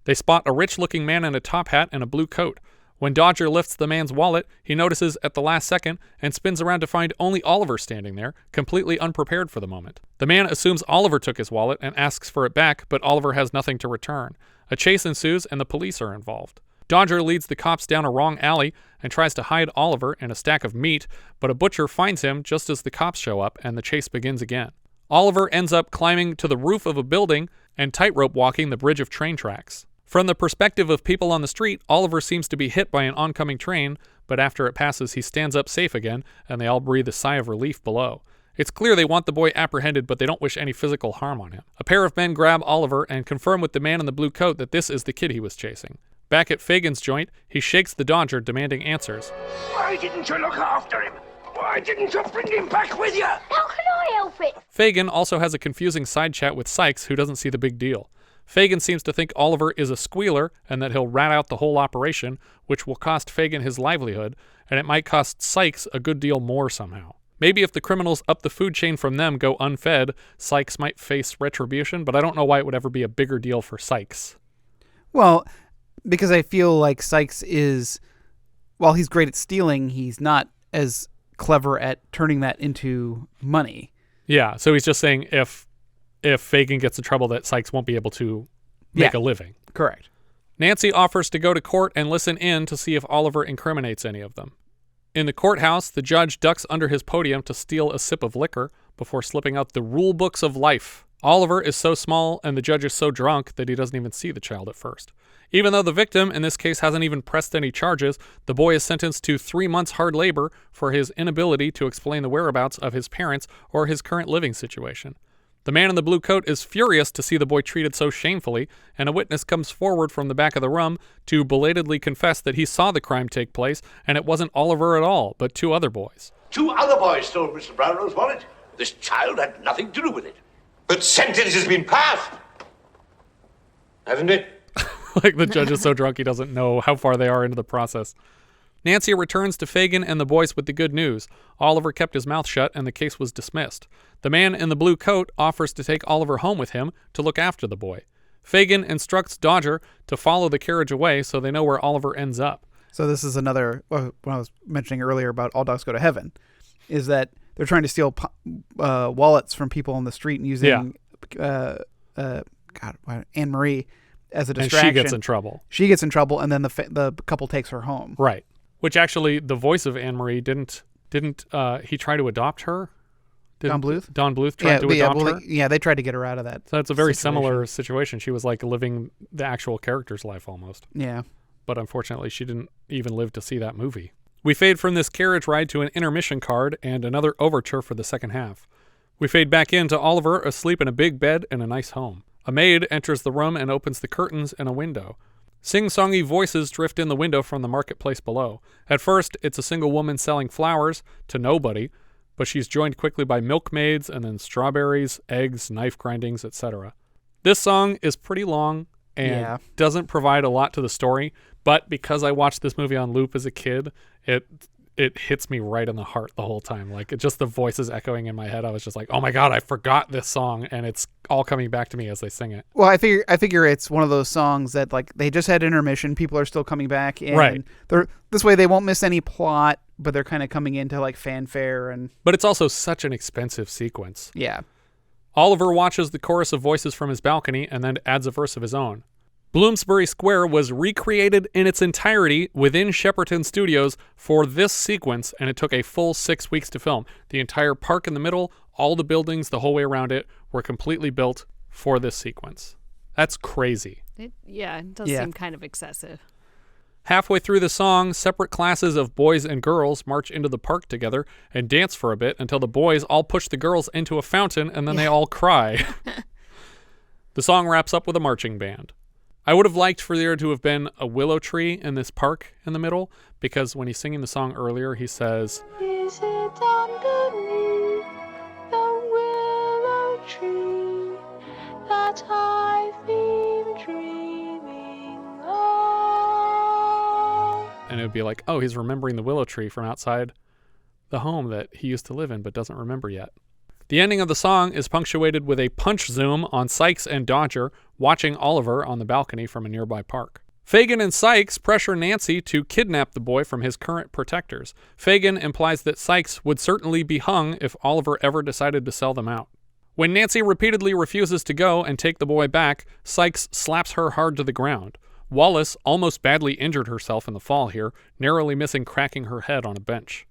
They spot a rich-looking man in a top hat and a blue coat. When Dodger lifts the man's wallet, he notices at the last second and spins around to find only Oliver standing there, completely unprepared for the moment. The man assumes Oliver took his wallet and asks for it back, but Oliver has nothing to return. A chase ensues and the police are involved. Dodger leads the cops down a wrong alley and tries to hide Oliver in a stack of meat, but a butcher finds him just as the cops show up and the chase begins again. Oliver ends up climbing to the roof of a building and tightrope walking the bridge of train tracks. From the perspective of people on the street, Oliver seems to be hit by an oncoming train, but after it passes, he stands up safe again, and they all breathe a sigh of relief below. It's clear they want the boy apprehended, but they don't wish any physical harm on him. A pair of men grab Oliver and confirm with the man in the blue coat that this is the kid he was chasing. Back at Fagin's joint, he shakes the Dodger, demanding answers. Why didn't you look after him? Why didn't you bring him back with you? How can I help it? Fagin also has a confusing side chat with Sikes, who doesn't see the big deal. Fagin seems to think Oliver is a squealer and that he'll rat out the whole operation, which will cost Fagin his livelihood, and it might cost Sikes a good deal more somehow. Maybe if the criminals up the food chain from them go unfed, Sikes might face retribution, but I don't know why it would ever be a bigger deal for Sikes. Well, because I feel like Sikes is, while he's great at stealing, he's not as clever at turning that into money. Yeah, so he's just saying if Fagin gets in trouble that Sikes won't be able to make a living. Correct. Nancy offers to go to court and listen in to see if Oliver incriminates any of them. In the courthouse, the judge ducks under his podium to steal a sip of liquor before slipping out the rule books of life. Oliver is so small and the judge is so drunk that he doesn't even see the child at first. Even though the victim in this case hasn't even pressed any charges, the boy is sentenced to 3 months hard labor for his inability to explain the whereabouts of his parents or his current living situation. The man in the blue coat is furious to see the boy treated so shamefully, and a witness comes forward from the back of the room to belatedly confess that he saw the crime take place, and it wasn't Oliver at all, but 2 other boys. 2 other boys stole Mr. Brownlow's wallet. This child had nothing to do with it. But sentence has been passed, hasn't it? Like the judge is so drunk he doesn't know how far they are into the process. Nancy returns to Fagin and the boys with the good news. Oliver kept his mouth shut and the case was dismissed. The man in the blue coat offers to take Oliver home with him to look after the boy. Fagin instructs Dodger to follow the carriage away so they know where Oliver ends up. So this is another, when I was mentioning earlier about All Dogs Go to Heaven, is that they're trying to steal wallets from people on the street and using Anne-Marie as a distraction. And she gets in trouble. She gets in trouble, and then the couple takes her home. Right. Which actually, the voice of Anne-Marie didn't he try to adopt her? Don Bluth? Don Bluth tried to adopt her? Yeah, they tried to get her out of that. So it's a very similar situation. She was like living the actual character's life almost. Yeah. But unfortunately, she didn't even live to see that movie. We fade from this carriage ride to an intermission card and another overture for the second half. We fade back into Oliver asleep in a big bed in a nice home. A maid enters the room and opens the curtains and a window. Sing-songy voices drift in the window from the marketplace below. At first, it's a single woman selling flowers to nobody, but she's joined quickly by milkmaids and then strawberries, eggs, knife grindings, etc. This song is pretty long and doesn't provide a lot to the story, but because I watched this movie on loop as a kid, it hits me right in the heart the whole time. Like, it just the voices echoing in my head. I was just like, oh my God, I forgot this song, and it's all coming back to me as they sing it. Well, I figure it's one of those songs that, like, they just had intermission. People are still coming back, and this way they won't miss any plot, but they're kind of coming into like fanfare and. But it's also such an expensive sequence. Yeah. Oliver watches the chorus of voices from his balcony and then adds a verse of his own. Bloomsbury Square was recreated in its entirety within Shepperton Studios for this sequence, and it took a full 6 weeks to film. The entire park in the middle, all the buildings the whole way around it were completely built for this sequence. That's crazy. It does seem kind of excessive. Halfway through the song, separate classes of boys and girls march into the park together and dance for a bit until the boys all push the girls into a fountain and then they all cry. The song wraps up with a marching band. I would have liked for there to have been a willow tree in this park in the middle, because when he's singing the song earlier, he says, Is it underneath the willow tree that I've been dreaming of? And it would be like, oh, he's remembering the willow tree from outside the home that he used to live in but doesn't remember yet. The ending of the song is punctuated with a punch zoom on Sikes and Dodger watching Oliver on the balcony from a nearby park. Fagin and Sikes pressure Nancy to kidnap the boy from his current protectors. Fagin implies that Sikes would certainly be hung if Oliver ever decided to sell them out. When Nancy repeatedly refuses to go and take the boy back, Sikes slaps her hard to the ground. Wallis almost badly injured herself in the fall here, narrowly missing cracking her head on a bench.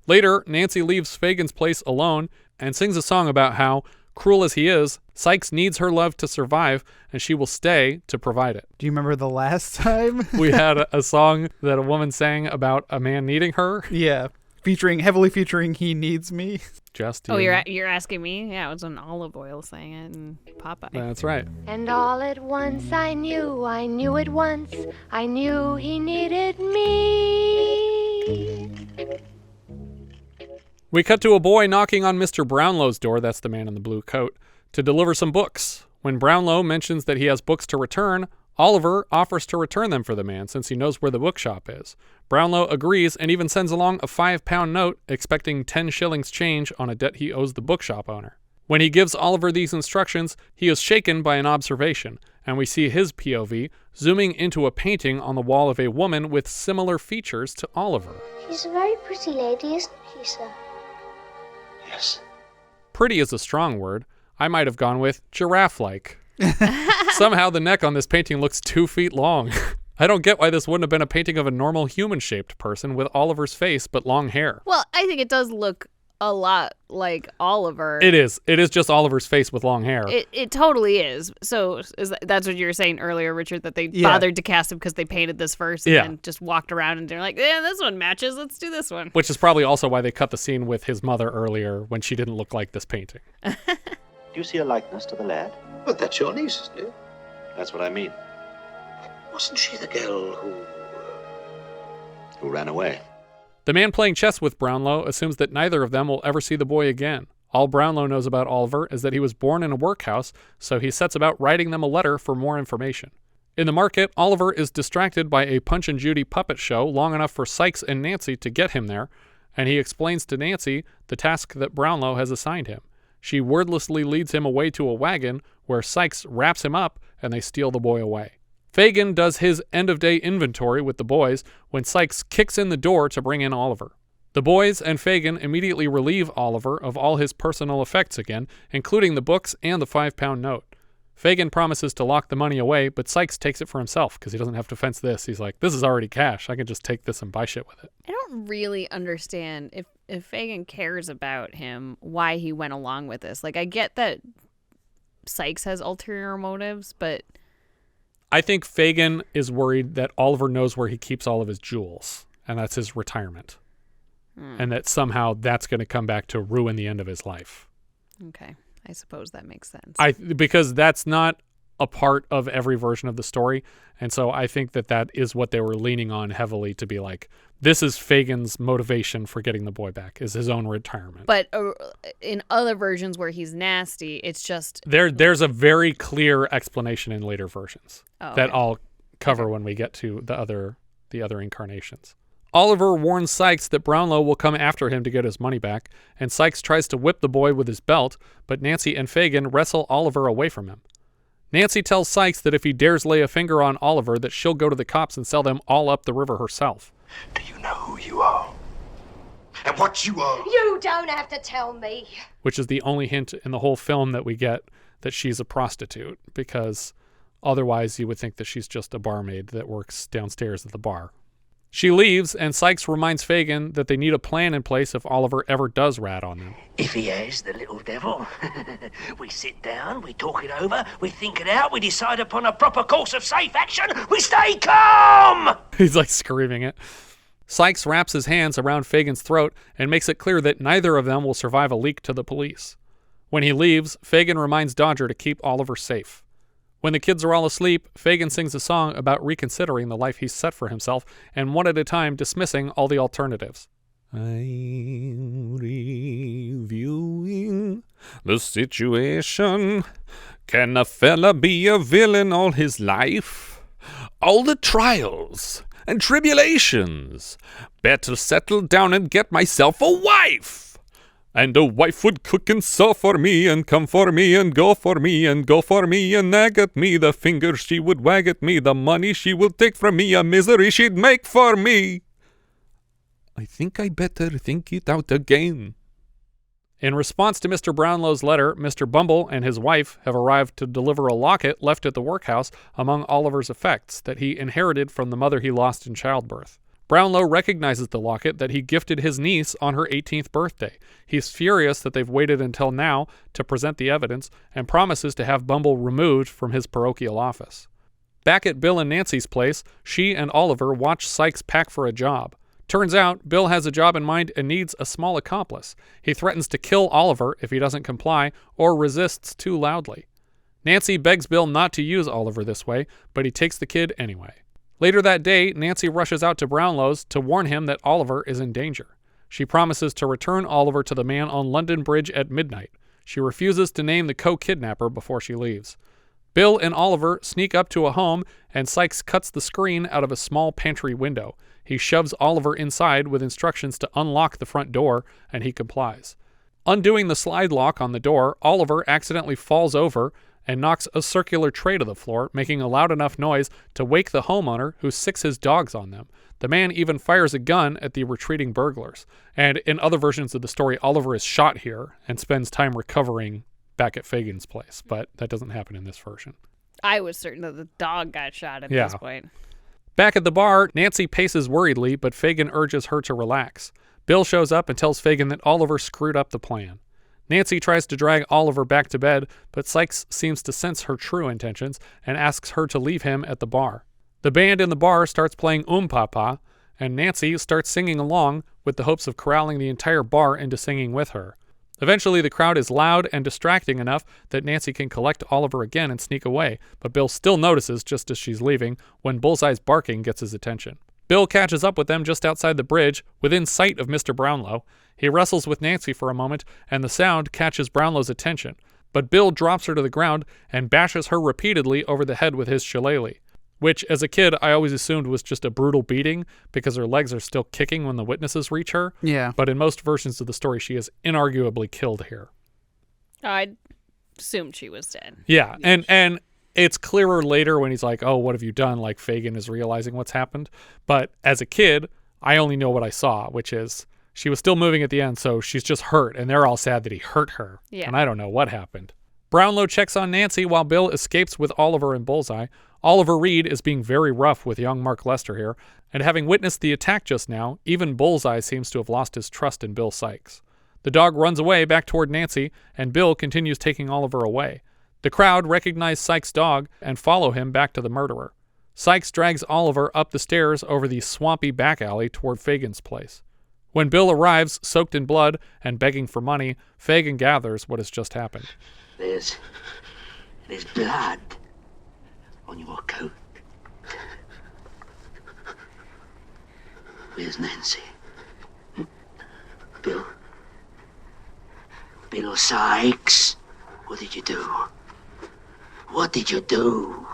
Later, Nancy leaves Fagin's place alone and sings a song about how, cruel as he is, Sikes needs her love to survive, and she will stay to provide it. Do you remember the last time? We had a song that a woman sang about a man needing her. Yeah, heavily featuring He Needs Me. Just you. Oh, you're asking me? Yeah, it was an Olive Oil sang it and Popeye. That's right. And all at once I knew at once, I knew he needed me. We cut to a boy knocking on Mr. Brownlow's door, that's the man in the blue coat, to deliver some books. When Brownlow mentions that he has books to return, Oliver offers to return them for the man since he knows where the bookshop is. Brownlow agrees and even sends along a £5 note expecting 10 shillings change on a debt he owes the bookshop owner. When he gives Oliver these instructions, he is shaken by an observation, and we see his POV zooming into a painting on the wall of a woman with similar features to Oliver. She's a very pretty lady, isn't she, sir? Yes. Pretty is a strong word. I might have gone with giraffe-like. Somehow the neck on this painting looks 2 feet long. I don't get why this wouldn't have been a painting of a normal human-shaped person with Oliver's face but long hair. Well, I think it does look a lot like Oliver. It is. It is just Oliver's face with long hair. It totally is. So that's what you were saying earlier, Richard, that they bothered to cast him because they painted this first and then just walked around and they're like, yeah, this one matches. Let's do this one. Which is probably also why they cut the scene with his mother earlier when she didn't look like this painting. Do you see a likeness to the lad? But that's your niece, isn't it? That's what I mean. Wasn't she the girl Who ran away? The man playing chess with Brownlow assumes that neither of them will ever see the boy again. All Brownlow knows about Oliver is that he was born in a workhouse, so he sets about writing them a letter for more information. In the market, Oliver is distracted by a Punch and Judy puppet show long enough for Sikes and Nancy to get him there, and he explains to Nancy the task that Brownlow has assigned him. She wordlessly leads him away to a wagon where Sikes wraps him up and they steal the boy away. Fagin does his end-of-day inventory with the boys when Sikes kicks in the door to bring in Oliver. The boys and Fagin immediately relieve Oliver of all his personal effects again, including the books and the £5 note. Fagin promises to lock the money away, but Sikes takes it for himself because he doesn't have to fence this. He's like, this is already cash. I can just take this and buy shit with it. I don't really understand if Fagin cares about him, why he went along with this. Like, I get that Sikes has ulterior motives, but I think Fagin is worried that Oliver knows where he keeps all of his jewels, and that's his retirement. And that somehow that's going to come back to ruin the end of his life. Okay. I suppose that makes sense. Because that's not a part of every version of the story, and so I think that is what they were leaning on heavily to be like, this is Fagin's motivation for getting the boy back, is his own retirement. But in other versions where he's nasty, it's just... There's a very clear explanation in later versions that I'll cover when we get to the other incarnations. Oliver warns Sikes that Brownlow will come after him to get his money back, and Sikes tries to whip the boy with his belt, but Nancy and Fagin wrestle Oliver away from him. Nancy tells Sikes that if he dares lay a finger on Oliver, that she'll go to the cops and sell them all up the river herself. Do you know who you are? And what you are? You don't have to tell me. Which is the only hint in the whole film that we get that she's a prostitute, because otherwise you would think that she's just a barmaid that works downstairs at the bar. She leaves, and Sikes reminds Fagin that they need a plan in place if Oliver ever does rat on them. If he has, the little devil, we sit down, we talk it over, we think it out, we decide upon a proper course of safe action, we stay calm! He's like screaming it. Sikes wraps his hands around Fagin's throat and makes it clear that neither of them will survive a leak to the police. When he leaves, Fagin reminds Dodger to keep Oliver safe. When the kids are all asleep, Fagin sings a song about reconsidering the life he's set for himself and one at a time dismissing all the alternatives. I'm reviewing the situation. Can a fella be a villain all his life? All the trials and tribulations. Better settle down and get myself a wife. And a wife would cook and sew for me and come for me and go for me and go for me and nag at me. The finger she would wag at me, the money she will take from me, a misery she'd make for me. I think I better think it out again. In response to Mr. Brownlow's letter, Mr. Bumble and his wife have arrived to deliver a locket left at the workhouse among Oliver's effects that he inherited from the mother he lost in childbirth. Brownlow recognizes the locket that he gifted his niece on her 18th birthday. He's furious that they've waited until now to present the evidence and promises to have Bumble removed from his parochial office. Back at Bill and Nancy's place, she and Oliver watch Sikes pack for a job. Turns out, Bill has a job in mind and needs a small accomplice. He threatens to kill Oliver if he doesn't comply or resists too loudly. Nancy begs Bill not to use Oliver this way, but he takes the kid anyway. Later that day, Nancy rushes out to Brownlow's to warn him that Oliver is in danger. She promises to return Oliver to the man on London Bridge at midnight. She refuses to name the co-kidnapper before she leaves. Bill and Oliver sneak up to a home, and Sikes cuts the screen out of a small pantry window. He shoves Oliver inside with instructions to unlock the front door, and he complies. Undoing the slide lock on the door, Oliver accidentally falls over and knocks a circular tray to the floor, making a loud enough noise to wake the homeowner, who sicks his dogs on them. The man even fires a gun at the retreating burglars. And in other versions of the story, Oliver is shot here and spends time recovering back at Fagin's place, but that doesn't happen in this version. I was certain that the dog got shot at this point. Back at the bar, Nancy paces worriedly, but Fagin urges her to relax. Bill shows up and tells Fagin that Oliver screwed up the plan. Nancy tries to drag Oliver back to bed, but Sikes seems to sense her true intentions and asks her to leave him at the bar. The band in the bar starts playing Papa, and Nancy starts singing along with the hopes of corralling the entire bar into singing with her. Eventually, the crowd is loud and distracting enough that Nancy can collect Oliver again and sneak away, but Bill still notices just as she's leaving when Bullseye's barking gets his attention. Bill catches up with them just outside the bridge, within sight of Mr. Brownlow. He wrestles with Nancy for a moment, and the sound catches Brownlow's attention, but Bill drops her to the ground and bashes her repeatedly over the head with his shillelagh, which, as a kid, I always assumed was just a brutal beating because her legs are still kicking when the witnesses reach her. Yeah. But in most versions of the story, she is inarguably killed here. I assumed she was dead. Yeah, and it's clearer later when he's like, oh, what have you done? Like, Fagin is realizing what's happened. But as a kid, I only know what I saw, which is she was still moving at the end, so she's just hurt, and they're all sad that he hurt her. Yeah. And I don't know what happened. Brownlow checks on Nancy while Bill escapes with Oliver and Bullseye. Oliver Reed is being very rough with young Mark Lester here, and having witnessed the attack just now, even Bullseye seems to have lost his trust in Bill Sikes. The dog runs away back toward Nancy, and Bill continues taking Oliver away. The crowd recognize Sikes' dog and follow him back to the murderer. Sikes drags Oliver up the stairs over the swampy back alley toward Fagin's place. When Bill arrives, soaked in blood and begging for money, Fagin gathers what has just happened. There's blood on your coat. Where's Nancy? Bill Sikes, what did you do? What did you do?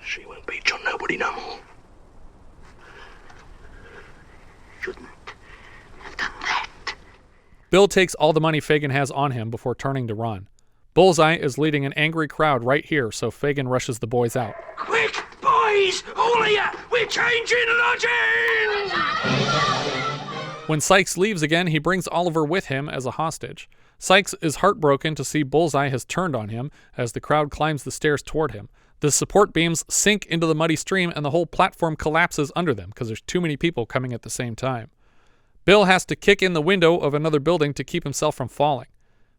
She won't beat on nobody no more. Shouldn't have done that. Bill takes all the money Fagin has on him before turning to run. Bullseye is leading an angry crowd right here, so Fagin rushes the boys out. Quick, boys! All of you! We're changing lodgings! When Sikes leaves again, he brings Oliver with him as a hostage. Sikes is heartbroken to see Bullseye has turned on him as the crowd climbs the stairs toward him. The support beams sink into the muddy stream and the whole platform collapses under them because there's too many people coming at the same time. Bill has to kick in the window of another building to keep himself from falling.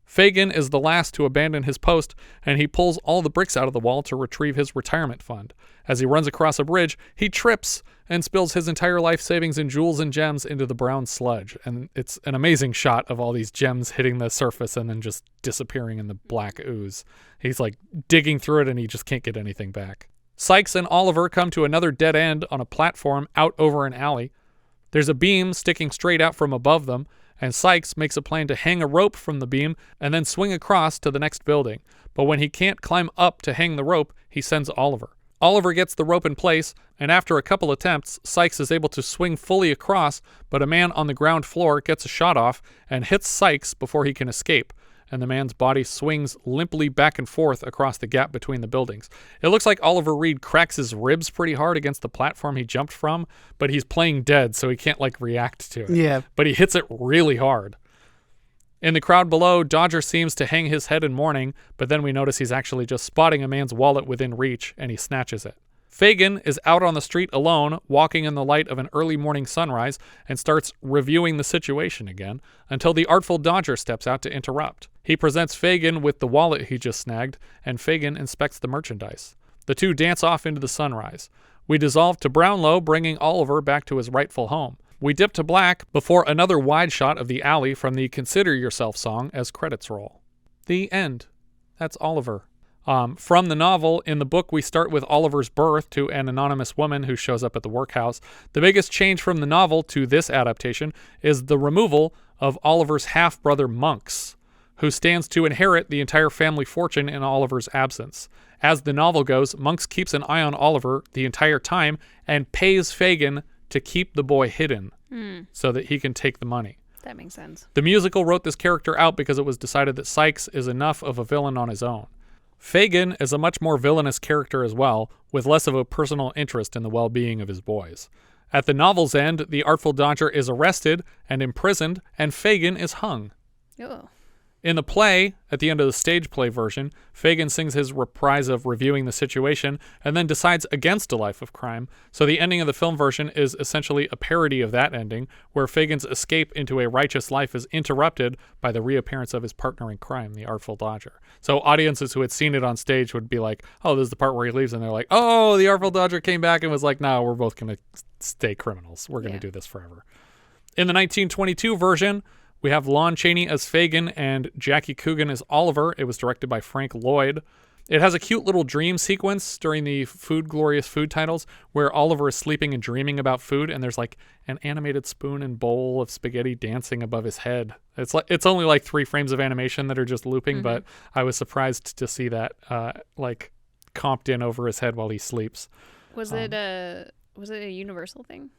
Fagin is the last to abandon his post, and he pulls all the bricks out of the wall to retrieve his retirement fund. As he runs across a bridge, he trips and spills his entire life savings in jewels and gems into the brown sludge. And it's an amazing shot of all these gems hitting the surface and then just disappearing in the black ooze. He's like digging through it and he just can't get anything back. Sikes and Oliver come to another dead end on a platform out over an alley. There's a beam sticking straight out from above them, and Sikes makes a plan to hang a rope from the beam and then swing across to the next building. But when he can't climb up to hang the rope, he sends Oliver. Oliver gets the rope in place, and after a couple attempts, Sikes is able to swing fully across, but a man on the ground floor gets a shot off and hits Sikes before he can escape, and the man's body swings limply back and forth across the gap between the buildings. It looks like Oliver Reed cracks his ribs pretty hard against the platform he jumped from, but he's playing dead, so he can't react to it. Yeah. But he hits it really hard. In the crowd below, Dodger seems to hang his head in mourning, but then we notice he's actually just spotting a man's wallet within reach, and he snatches it. Fagin is out on the street alone, walking in the light of an early morning sunrise, and starts reviewing the situation again, until the Artful Dodger steps out to interrupt. He presents Fagin with the wallet he just snagged, and Fagin inspects the merchandise. The two dance off into the sunrise. We dissolve to Brownlow, bringing Oliver back to his rightful home. We dip to black before another wide shot of the alley from the Consider Yourself song as credits roll. The end. That's Oliver. From the novel, in the book, we start with Oliver's birth to an anonymous woman who shows up at the workhouse. The biggest change from the novel to this adaptation is the removal of Oliver's half-brother Monks, who stands to inherit the entire family fortune in Oliver's absence. As the novel goes, Monks keeps an eye on Oliver the entire time and pays Fagin to keep the boy hidden so that he can take the money. That makes sense. The musical wrote this character out because it was decided that Sikes is enough of a villain on his own. Fagin is a much more villainous character as well, with less of a personal interest in the well-being of his boys. At the novel's end, the Artful Dodger is arrested and imprisoned, and Fagin is hung. Oh. In the play, at the end of the stage play version, Fagin sings his reprise of reviewing the situation and then decides against a life of crime. So the ending of the film version is essentially a parody of that ending, where Fagin's escape into a righteous life is interrupted by the reappearance of his partner in crime, the Artful Dodger. So audiences who had seen it on stage would be like, oh, this is the part where he leaves, and they're like, oh, the Artful Dodger came back and was like, no, we're both going to stay criminals. We're going to do this forever. In the 1922 version, we have Lon Chaney as Fagin and Jackie Coogan as Oliver. It was directed by Frank Lloyd. It has a cute little dream sequence during the Glorious Food titles where Oliver is sleeping and dreaming about food, and there's an animated spoon and bowl of spaghetti dancing above his head. It's only 3 frames of animation that are just looping, but I was surprised to see that comped in over his head while he sleeps. Was it a Universal thing?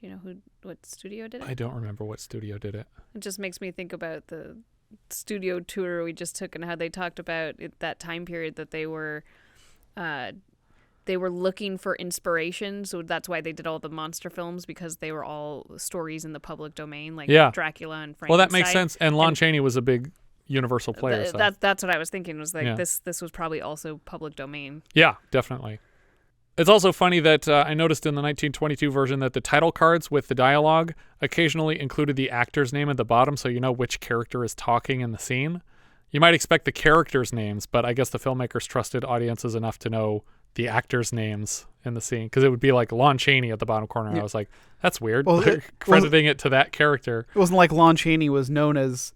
Do you know what studio did it? I don't remember what studio did it. It just makes me think about the studio tour we just took and how they talked about that time period that they were looking for inspiration. So that's why they did all the monster films, because they were all stories in the public domain, like Dracula and Frankenstein. Well, that makes sense. And Lon Chaney was a big Universal player. So. That's what I was thinking. Was this was probably also public domain. Yeah, definitely. It's also funny that I noticed in the 1922 version that the title cards with the dialogue occasionally included the actor's name at the bottom, so you know which character is talking in the scene. You might expect the characters' names, but I guess the filmmakers trusted audiences enough to know the actors' names in the scene, because it would be like Lon Chaney at the bottom corner. And I was like, that's weird. Well, crediting it to that character. It wasn't like Lon Chaney was known as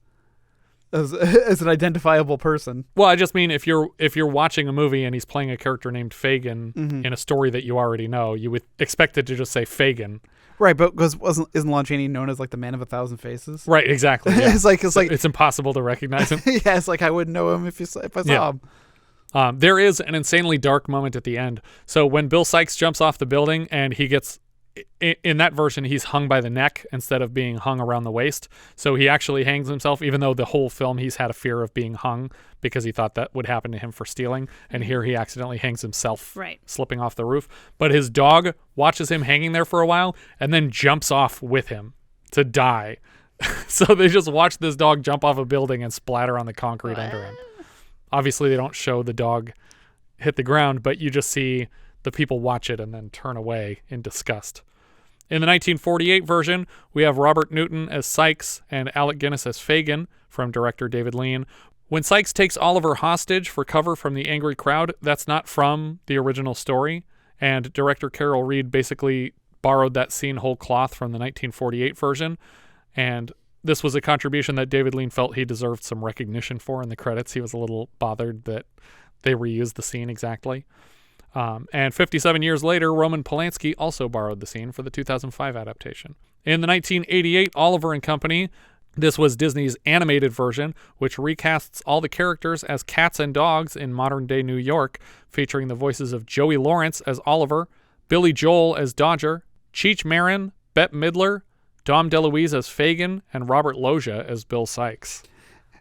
an identifiable person. Well, I just mean if you're watching a movie and he's playing a character named Fagin in a story that you already know, you would expect it to just say Fagin. Right, but isn't Lon Chaney known as the man of 1,000 faces? Right, exactly. Yeah. it's impossible to recognize him. Yeah, it's I wouldn't know him if I saw him. There is an insanely dark moment at the end. So when Bill Sikes jumps off the building and he gets, in that version, he's hung by the neck instead of being hung around the waist. So he actually hangs himself, even though the whole film he's had a fear of being hung because he thought that would happen to him for stealing. And here he accidentally hangs himself, slipping off the roof. But his dog watches him hanging there for a while and then jumps off with him to die. So they just watch this dog jump off a building and splatter on the concrete under him. Obviously, they don't show the dog hit the ground, but you just see the people watch it and then turn away in disgust. In the 1948 version, we have Robert Newton as Sikes and Alec Guinness as Fagin from director David Lean. When Sikes takes Oliver hostage for cover from the angry crowd, that's not from the original story, and director Carol Reed basically borrowed that scene whole cloth from the 1948 version, and this was a contribution that David Lean felt he deserved some recognition for in the credits. He was a little bothered that they reused the scene exactly. And 57 years later, Roman Polanski also borrowed the scene for the 2005 adaptation. In the 1988 Oliver and Company, this was Disney's animated version, which recasts all the characters as cats and dogs in modern-day New York, featuring the voices of Joey Lawrence as Oliver, Billy Joel as Dodger, Cheech Marin, Bette Midler, Dom DeLuise as Fagin, and Robert Loggia as Bill Sikes.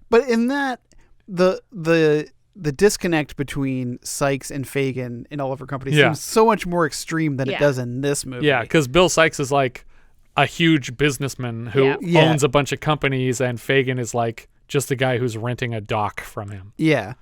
But in that, the disconnect between Sikes and Fagin in Oliver Company seems so much more extreme than it does in this movie. Yeah, because Bill Sikes is like a huge businessman who owns a bunch of companies, and Fagin is like just a guy who's renting a dock from him. Yeah.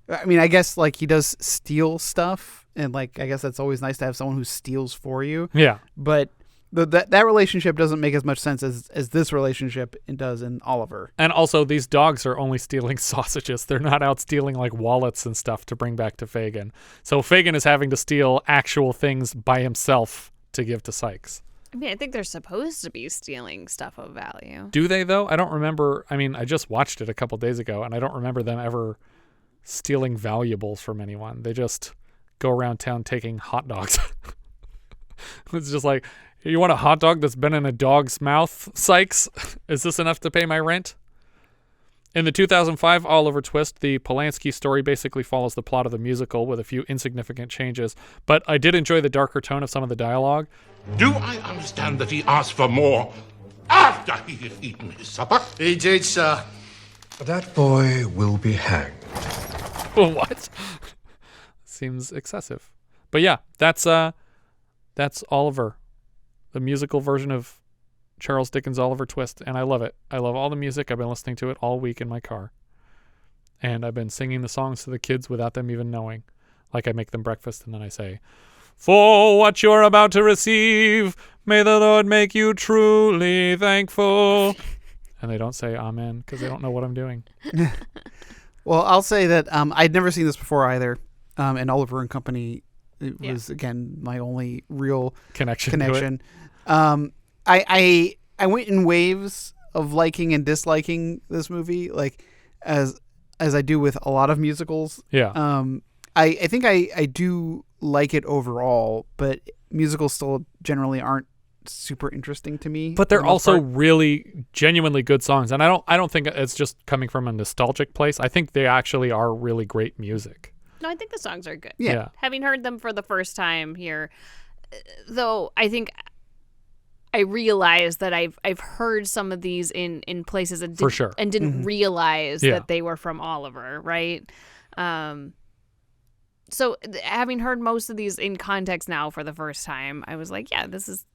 I mean, I guess like he does steal stuff, and like I guess that's always nice to have someone who steals for you. Yeah. But that relationship doesn't make as much sense as this relationship does in Oliver. And also, these dogs are only stealing sausages. They're not out stealing like wallets and stuff to bring back to Fagin. So Fagin is having to steal actual things by himself to give to Sikes. I mean, I think they're supposed to be stealing stuff of value. Do they, though? I don't remember. I mean, I just watched it a couple days ago, and I don't remember them ever stealing valuables from anyone. They just go around town taking hot dogs. It's just like, you want a hot dog that's been in a dog's mouth, Sikes? Is this enough to pay my rent? In the 2005 Oliver twist, the Polanski story basically follows the plot of the musical with a few insignificant changes, but I did enjoy the darker tone of some of the dialogue. Do I understand that he asked for more after he had eaten his supper? He did, sir. That boy will be hanged. What? Seems excessive. But yeah, that's Oliver, the musical version of Charles Dickens' Oliver Twist, and I love it. I love all the music. I've been listening to it all week in my car. And I've been singing the songs to the kids without them even knowing. Like I make them breakfast and then I say, "For what you're about to receive, may the Lord make you truly thankful." And they don't say amen because they don't know what I'm doing. Well, I'll say that I'd never seen this before either. And Oliver and Company was, again, my only real connection. I went in waves of liking and disliking this movie, like as I do with a lot of musicals. Yeah. I think I do like it overall, but musicals still generally aren't super interesting to me. But they're also really genuinely good songs, and I don't think it's just coming from a nostalgic place. I think they actually are really great music. No, I think the songs are good. Yeah. Having heard them for the first time here, though, I think I realized that I've heard some of these in places and for sure. and didn't realize Yeah. that they were from Oliver, right? So having heard most of these in context now for the first time, I was like, yeah, this is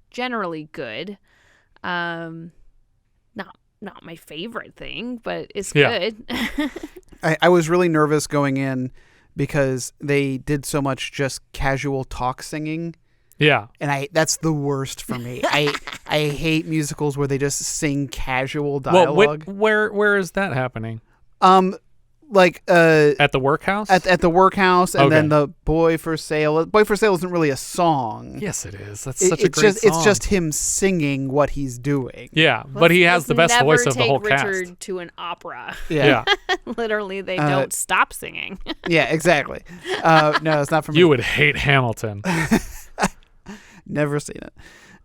generally good. Not my favorite thing, but it's good. I was really nervous going in because they did so much just casual talk singing. Yeah. And that's the worst for me. I hate musicals where they just sing casual dialogue. Well, where is that happening? Like at the workhouse? At the workhouse, and Okay. then the Boy for Sale. Boy for Sale isn't really a song. Yes, it is. That's such a great song. It's just him singing what he's doing. Yeah, but he has the best voice of the whole Never take cast. Richard to an opera. Yeah. Literally, they don't stop singing. Yeah, exactly. No, it's not for me. You would hate Hamilton. Never seen it.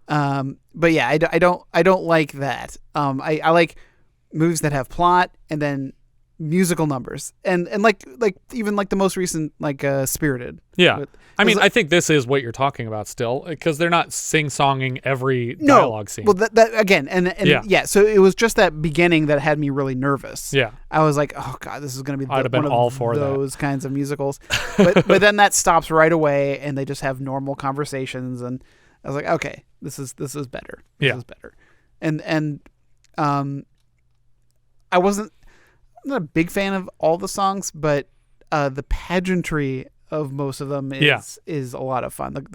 But yeah, I don't like that. I like movies that have plot and then musical numbers and like even like the most recent Spirited. Yeah. I mean, I think this is what you're talking about still, because they're not sing-songing every dialogue scene. Well, that again, and yeah. So it was just that beginning that had me really nervous. Yeah. I was like, oh god, this is going to be I'd have been one all of for those kinds of musicals. But then that stops right away, and they just have normal conversations, and I was like, okay, this is better. This is better. And I'm not a big fan of all the songs, but the pageantry of most of them is a lot of fun.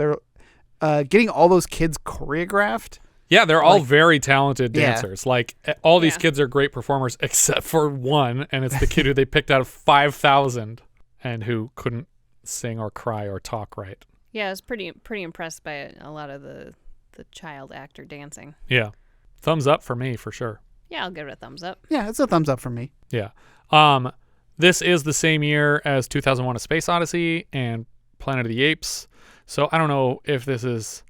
getting all those kids choreographed. Yeah, they're all very talented Yeah. dancers. Like, all these kids are great performers except for one, and it's the kid who they picked out of 5,000 and who couldn't sing or cry or talk right. Yeah, I was pretty impressed by a lot of the child actor dancing. Yeah. Thumbs up for me, for sure. Yeah, I'll give it a thumbs up. Yeah, it's a thumbs up for me. Yeah. This is the same year as 2001: A Space Odyssey and Planet of the Apes. So I don't know if this is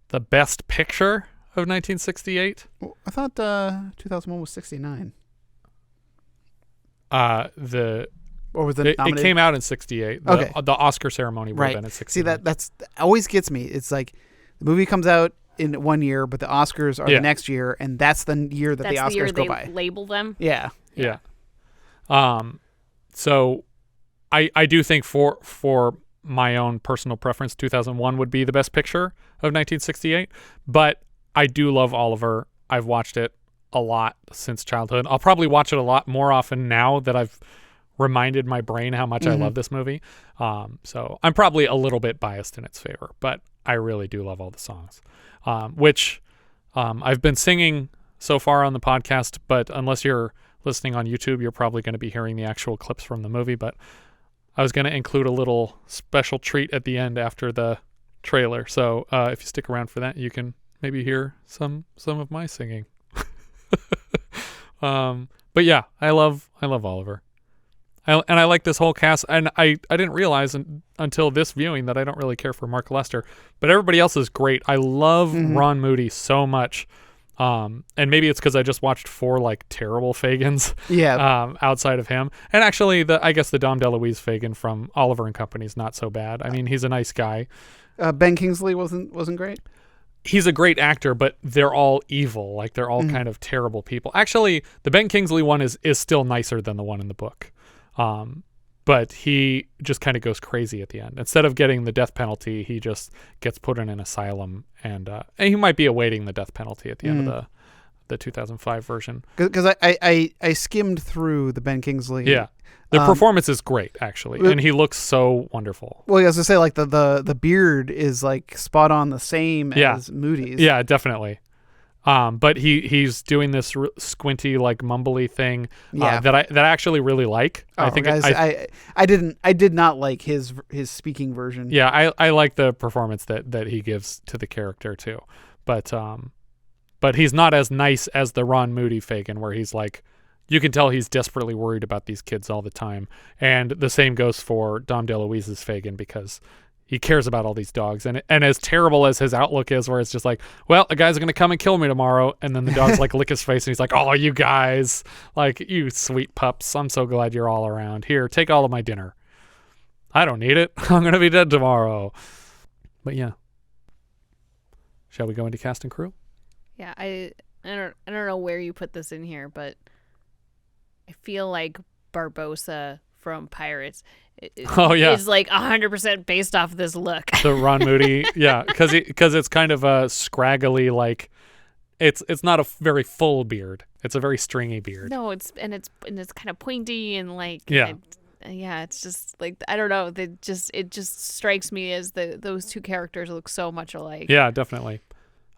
the best picture of 1968. Well, I thought 2001 was 69. Or was it? It came out in 68. The Oscar ceremony would have been in 68. See, that's always gets me. It's like the movie comes out in one year, but the Oscars are the next year, and that's the year that the Oscars go by. Label them. Yeah. Yeah. So I do think for my own personal preference, 2001 would be the best picture of 1968, but I do love Oliver. I've watched it a lot since childhood. I'll probably watch it a lot more often now that I've reminded my brain how much I love this movie. So I'm probably a little bit biased in its favor, but I really do love all the songs, which I've been singing so far on the podcast, but unless you're listening on YouTube, you're probably going to be hearing the actual clips from the movie, but I was going to include a little special treat at the end after the trailer. So if you stick around for that, you can maybe hear some of my singing. But yeah, I love Oliver. And I like this whole cast. And I didn't realize until this viewing that I don't really care for Mark Lester, but everybody else is great. I love Ron Moody so much. And maybe it's because I just watched 4 like terrible Fagins outside of him. And actually, I guess the Dom DeLuise Fagin from Oliver and Company is not so bad. I mean, he's a nice guy. Ben Kingsley wasn't great. He's a great actor, but they're all evil. Like, they're all kind of terrible people. Actually, the Ben Kingsley one is still nicer than the one in the book. But he just kind of goes crazy at the end. Instead of getting the death penalty, he just gets put in an asylum, and he might be awaiting the death penalty at the end of the 2005 version. Because I skimmed through the Ben Kingsley. Yeah. The performance is great, actually, and he looks so wonderful. Well, I was going to say, like, the beard is, like, spot on the same as Moody's. Yeah, definitely. But he's doing this squinty, like, mumbly thing that I actually really like. Oh, I think guys, I did not like his speaking version. Yeah, I like the performance that he gives to the character too. But he's not as nice as the Ron Moody Fagin, where he's like, you can tell he's desperately worried about these kids all the time. And the same goes for Dom DeLuise's Fagin, because he cares about all these dogs. And as terrible as his outlook is, where it's just like, well, the guys are going to come and kill me tomorrow. And then the dogs like lick his face and he's like, oh, you guys, like, you sweet pups. I'm so glad you're all around. Here, take all of my dinner. I don't need it. I'm going to be dead tomorrow. But yeah. Shall we go into cast and crew? Yeah, I don't know where you put this in here, but I feel like Barbossa from Pirates is like 100% based off this look. The Ron Moody, yeah, because it's kind of a scraggly, like, it's not a very full beard. It's a very stringy beard. No, it's kind of pointy and like it's just like, I don't know. It just strikes me as those two characters look so much alike. Yeah, definitely.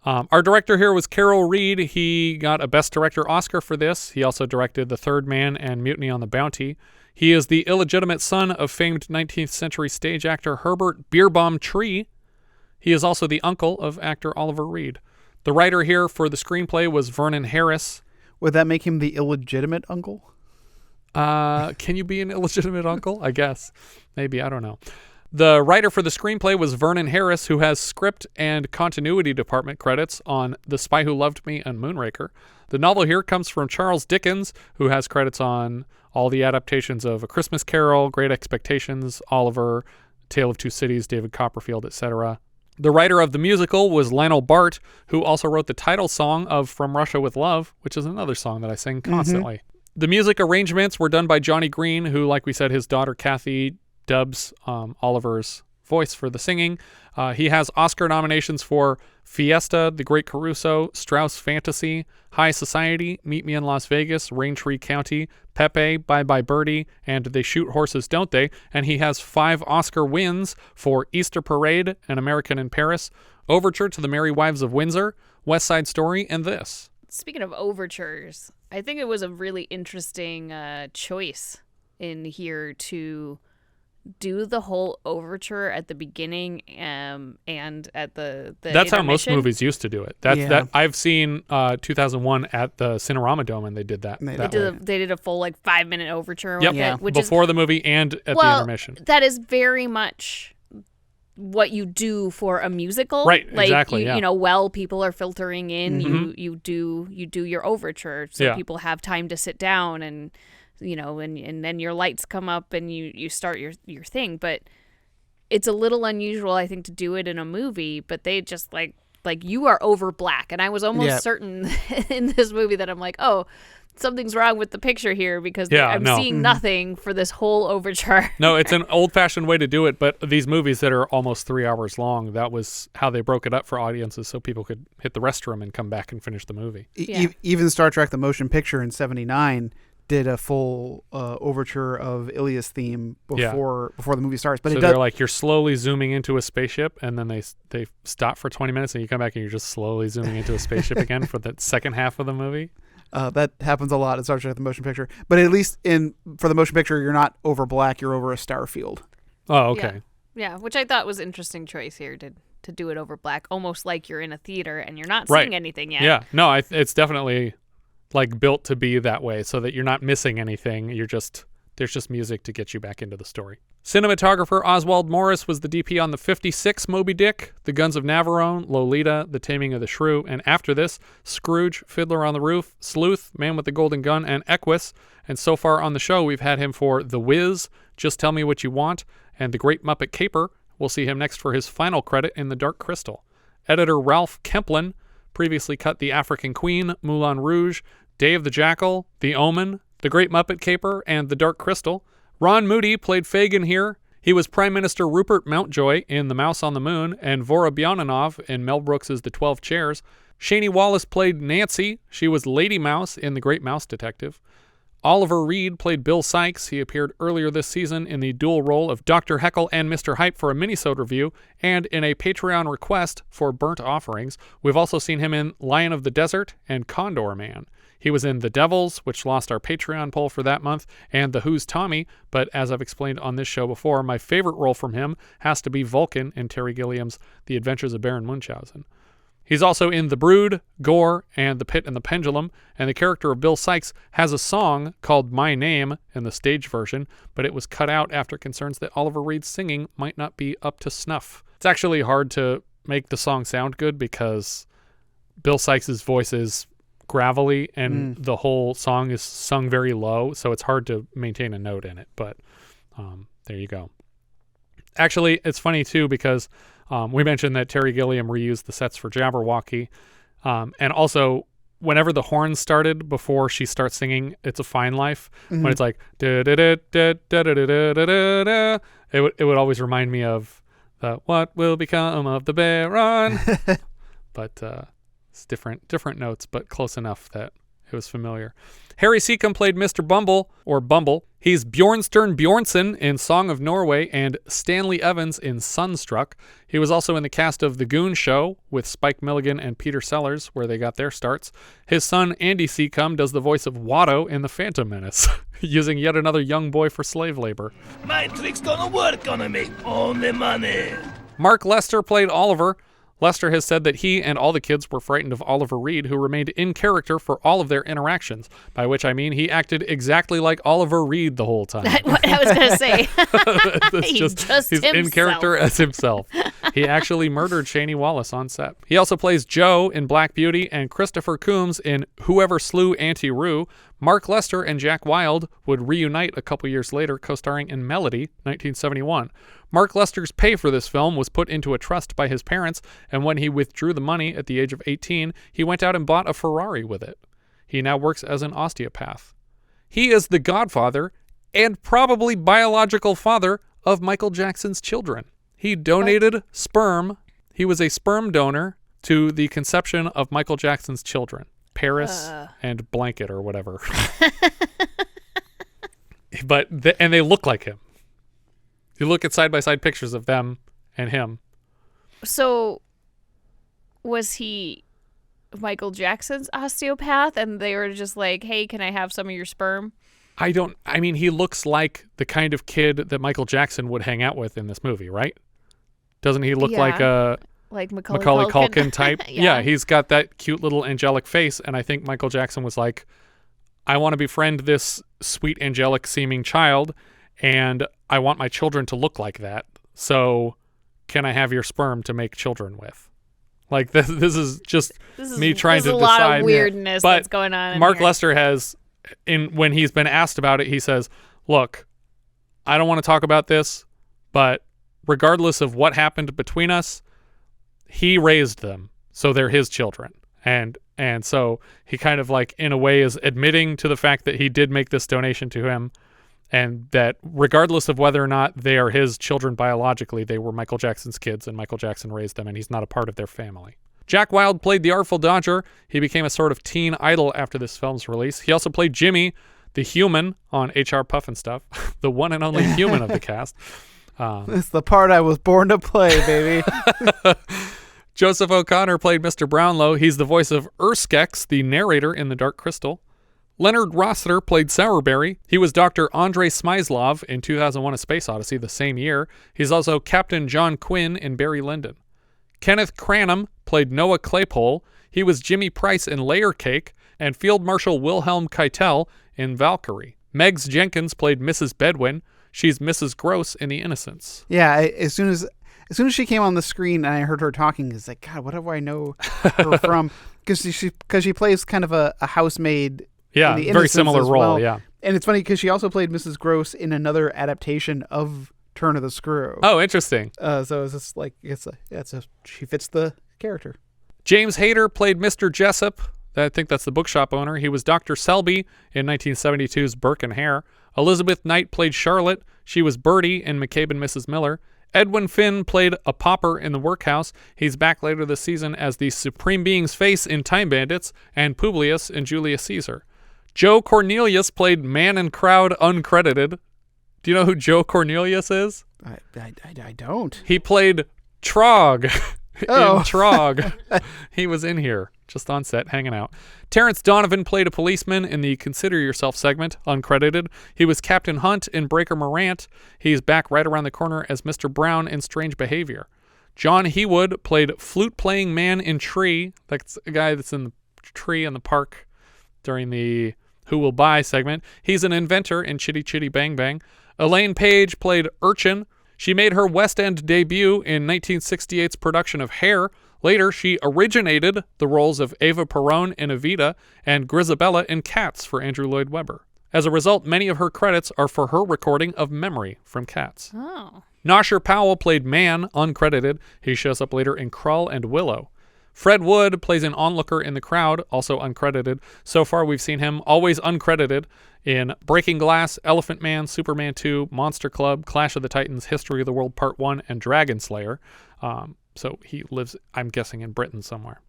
Our director here was Carol Reed. He got a Best Director Oscar for this. He also directed The Third Man and Mutiny on the Bounty. He is the illegitimate son of famed 19th century stage actor Herbert Beerbohm Tree. He is also the uncle of actor Oliver Reed. The writer here for the screenplay was Vernon Harris. Would that make him the illegitimate uncle? Can you be an illegitimate uncle? I guess. Maybe. I don't know. The writer for the screenplay was Vernon Harris, who has script and continuity department credits on The Spy Who Loved Me and Moonraker. The novel here comes from Charles Dickens, who has credits on all the adaptations of A Christmas Carol, Great Expectations, Oliver, Tale of Two Cities, David Copperfield, etc. The writer of the musical was Lionel Bart, who also wrote the title song of From Russia with Love, which is another song that I sing constantly. The music arrangements were done by Johnny Green, who, like we said, his daughter Kathy dubs Oliver's voice for the singing. He has Oscar nominations for Fiesta, The Great Caruso, Strauss Fantasy, High Society, Meet Me in Las Vegas, Raintree County, Pepe, Bye Bye Birdie, and They Shoot Horses, Don't They? And he has 5 Oscar wins for Easter Parade, An American in Paris, Overture to the Merry Wives of Windsor, West Side Story, and this. Speaking of overtures, I think it was a really interesting choice in here to do the whole overture at the beginning and at the That's how most intermission. movies used to do it. That I've seen 2001 at the Cinerama Dome, and they did that. They did a full 5-minute overture Yep. with it, which before the movie and at the intermission. That is very much what you do for a musical, right? Exactly. While people are filtering in, Mhm. you do your overture, so people have time to sit down and and then your lights come up and you start your thing. But it's a little unusual, I think, to do it in a movie. But they just like you are over black, and I was almost certain in this movie that I'm like, oh, something's wrong with the picture here because I'm seeing nothing for this whole overture. No, it's an old-fashioned way to do it, but these movies that are almost 3 hours long, that was how they broke it up for audiences so people could hit the restroom and come back and finish the movie. Even Star Trek: The Motion Picture in '79 did a full overture of Ilya's theme before the movie starts. But so they're like, you're slowly zooming into a spaceship, and then they stop for 20 minutes, and you come back and you're just slowly zooming into a spaceship again for the second half of the movie. That happens a lot in Star Trek: The Motion Picture. But at least for the motion picture, you're not over black, you're over a star field. Oh, okay. Yeah, which I thought was an interesting choice here to do it over black, almost like you're in a theater and you're not seeing anything yet. Yeah, no, it's definitely built to be that way so that you're not missing anything. There's just music to get you back into the story. Cinematographer Oswald Morris was the DP on the 56 Moby Dick, The Guns of Navarone, Lolita, The Taming of the Shrew, and after this, Scrooge, Fiddler on the Roof, Sleuth, Man with the Golden Gun, and Equus. And so far on the show, we've had him for The Wiz, Just Tell Me What You Want, and The Great Muppet Caper. We'll see him next for his final credit in The Dark Crystal. Editor Ralph Kemplin previously cut The African Queen, Moulin Rouge, Day of the Jackal, The Omen, The Great Muppet Caper, and The Dark Crystal. Ron Moody played Fagin here. He was Prime Minister Rupert Mountjoy in The Mouse on the Moon and Vorobyaninov in Mel Brooks' The 12 Chairs. Shani Wallis played Nancy. She was Lady Mouse in The Great Mouse Detective. Oliver Reed played Bill Sikes. He appeared earlier this season in the dual role of Dr. Heckle and Mr. Hype for a minisode review and in a Patreon request for Burnt Offerings. We've also seen him in Lion of the Desert and Condor Man. He was in The Devils, which lost our Patreon poll for that month, and The Who's Tommy, but as I've explained on this show before, my favorite role from him has to be Vulcan in Terry Gilliam's The Adventures of Baron Munchausen. He's also in The Brood, Gore, and The Pit and the Pendulum, and the character of Bill Sikes has a song called My Name in the stage version, but it was cut out after concerns that Oliver Reed's singing might not be up to snuff. It's actually hard to make the song sound good because Bill Sikes' voice is gravelly and the whole song is sung very low, so it's hard to maintain a note in it, but there you go. Actually, it's funny too because we mentioned that Terry Gilliam reused the sets for Jabberwocky, and also whenever the horns started before she starts singing It's a Fine Life, when it's like da da da da da da da da da, it would always remind me of the What Will Become of the Baron. But it's different notes, but close enough that it was familiar. Harry Secombe played Mr. Bumble, or Bumble. He's Bjornstern Bjornsson in Song of Norway and Stanley Evans in Sunstruck. He was also in the cast of The Goon Show with Spike Milligan and Peter Sellers, where they got their starts. His son, Andy Secombe, does the voice of Watto in The Phantom Menace, using yet another young boy for slave labor. My trick's gonna work, gonna make all the money. Mark Lester played Oliver. Lester has said that he and all the kids were frightened of Oliver Reed, who remained in character for all of their interactions, by which I mean he acted exactly like Oliver Reed the whole time. What I was going to say. He's in character as himself. He actually murdered Shani Wallis on set. He also plays Joe in Black Beauty and Christopher Coombs in Whoever Slew Auntie Roo. Mark Lester and Jack Wilde would reunite a couple years later, co-starring in Melody, 1971. Mark Lester's pay for this film was put into a trust by his parents, and when he withdrew the money at the age of 18, he went out and bought a Ferrari with it. He now works as an osteopath. He is the godfather and probably biological father of Michael Jackson's children. He donated sperm. He was a sperm donor to the conception of Michael Jackson's children, Paris and Blanket or whatever. And they look like him. You look at side-by-side pictures of them and him. So, was he Michael Jackson's osteopath, and they were just like, "Hey, can I have some of your sperm?" I mean, he looks like the kind of kid that Michael Jackson would hang out with in this movie, right? Doesn't he look like a Macaulay Culkin type? Yeah, he's got that cute little angelic face, and I think Michael Jackson was like, I want to befriend this sweet angelic seeming child, and I want my children to look like that. So can I have your sperm to make children with? Like this is just me trying to decide. There's a lot of weirdness that's going on. Mark Lester has, when he's been asked about it, he says, look, I don't want to talk about this, but regardless of what happened between us, he raised them, so they're his children. And so he kind of like, in a way, is admitting to the fact that he did make this donation to him, and that regardless of whether or not they are his children biologically, they were Michael Jackson's kids, and Michael Jackson raised them, and he's not a part of their family. Jack Wilde played the Artful Dodger. He became a sort of teen idol after this film's release. He also played Jimmy, the human, on HR Puff and Stuff, the one and only human of the cast. It's the part I was born to play, baby. Joseph O'Connor played Mr. Brownlow. He's the voice of Urskex, the narrator in The Dark Crystal. Leonard Rossiter played Sowerberry. He was Dr. Andrei Smyslov in 2001: A Space Odyssey the same year. He's also Captain John Quinn in Barry Lyndon. Kenneth Cranham played Noah Claypole. He was Jimmy Price in Layer Cake, and Field Marshal Wilhelm Keitel in Valkyrie. Megs Jenkins played Mrs. Bedwin. She's Mrs. Gross in The Innocents. Yeah, as soon as she came on the screen and I heard her talking, it's like, God, what do I know her from? Because she plays kind of a housemaide. Yeah, in The very Innocents similar as role, well. yeah. And it's funny because she also played Mrs. Gross in another adaptation of Turn of the Screw. Oh, interesting. So it's just like, she fits the character. James Hayter played Mr. Jessup. I think that's the bookshop owner. He was Dr. Selby in 1972's Burke and Hare. Elizabeth Knight played Charlotte. She was Bertie in McCabe and Mrs. Miller. Edwin Finn played a pauper in The Workhouse. He's back later this season as the Supreme Being's face in Time Bandits, and Publius in Julius Caesar. Joe Cornelius played Man in Crowd uncredited. Do you know who Joe Cornelius is? I don't. He played Trog in Oh. Trog. He was in here, just on set, hanging out. Terrence Donovan played a policeman in the Consider Yourself segment, uncredited. He was Captain Hunt in Breaker Morant. He's back right around the corner as Mr. Brown in Strange Behavior. John Hewood played flute-playing man in Tree. That's a guy that's in the tree in the park during the Who Will Buy segment. He's an inventor in Chitty Chitty Bang Bang. Elaine Page played Urchin. She made her West End debut in 1968's production of Hair. Later, she originated the roles of Eva Perón in Evita and Grisabella in Cats for Andrew Lloyd Webber. As a result, many of her credits are for her recording of Memory from Cats. Oh. Nosher Powell played Man, uncredited. He shows up later in Krull and Willow. Fred Wood plays an onlooker in The Crowd, also uncredited. So far, we've seen him always uncredited in Breaking Glass, Elephant Man, Superman 2, Monster Club, Clash of the Titans, History of the World Part 1, and Dragon Slayer. So he lives, I'm guessing, in Britain somewhere.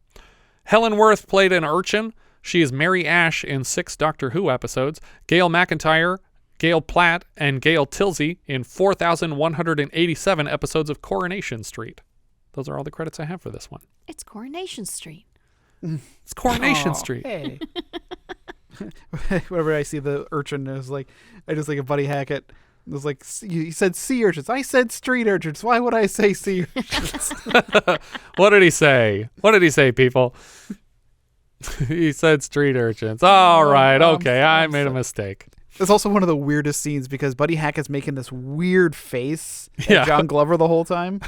Helen Worth played an urchin. She is Mary Ash in 6 Doctor Who episodes. Gail McIntyre, Gail Platt, and Gail Tilsey in 4,187 episodes of Coronation Street. Those are all the credits I have for this one. It's Coronation Street. It's Coronation Street. Hey. Whenever I see the urchin, I just like a Buddy Hackett. It was like, you said sea urchins. I said street urchins. Why would I say sea urchins? What did he say? What did he say, people? He said street urchins. All right. Okay. I made a mistake. It's also one of the weirdest scenes because Buddy Hackett's making this weird face at Yeah. John Glover the whole time.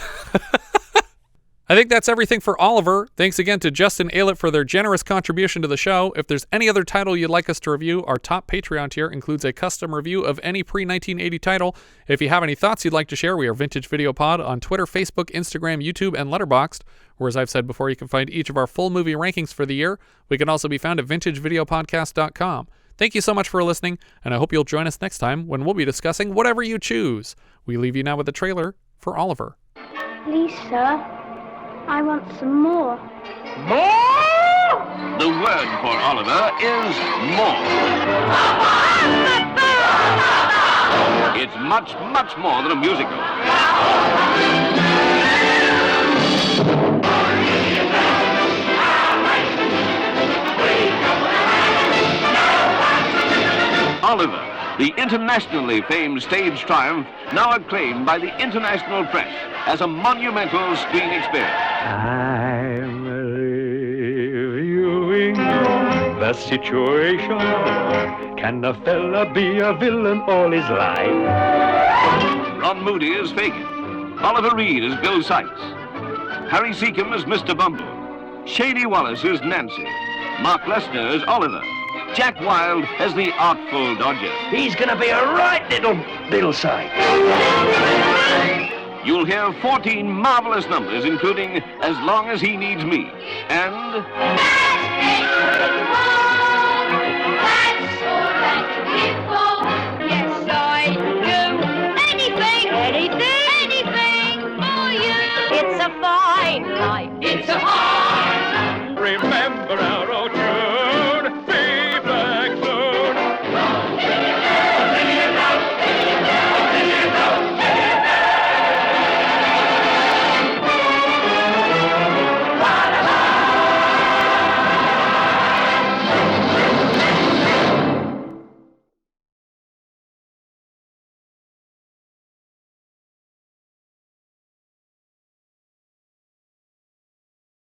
I think that's everything for Oliver. Thanks again to Justin Aylett for their generous contribution to the show. If there's any other title you'd like us to review, our top Patreon tier includes a custom review of any pre-1980 title. If you have any thoughts you'd like to share, we are Vintage Video Pod on Twitter, Facebook, Instagram, YouTube, and Letterboxd, where, as I've said before, you can find each of our full movie rankings for the year. We can also be found at vintagevideopodcast.com. Thank you so much for listening, and I hope you'll join us next time when we'll be discussing whatever you choose. We leave you now with a trailer for Oliver. Please, sir. I want some more. More? The word for Oliver is more. It's much, much more than a musical. Oliver, the internationally famed stage triumph, now acclaimed by the international press as a monumental screen experience. I'm reviewing the situation. Can a fella be a villain all his life? Ron Moody as Fagin. Oliver Reed as Bill Sikes. Harry Secombe as Mr. Bumble. Shani Wallis as Nancy. Mark Lester as Oliver. Jack Wilde as the Artful Dodger. He's gonna be a right little Bill Sikes. You'll hear 14 marvelous numbers, including As Long as He Needs Me and... Yes, I do. Anything for you. It's a fine life. It's a fine life. Remember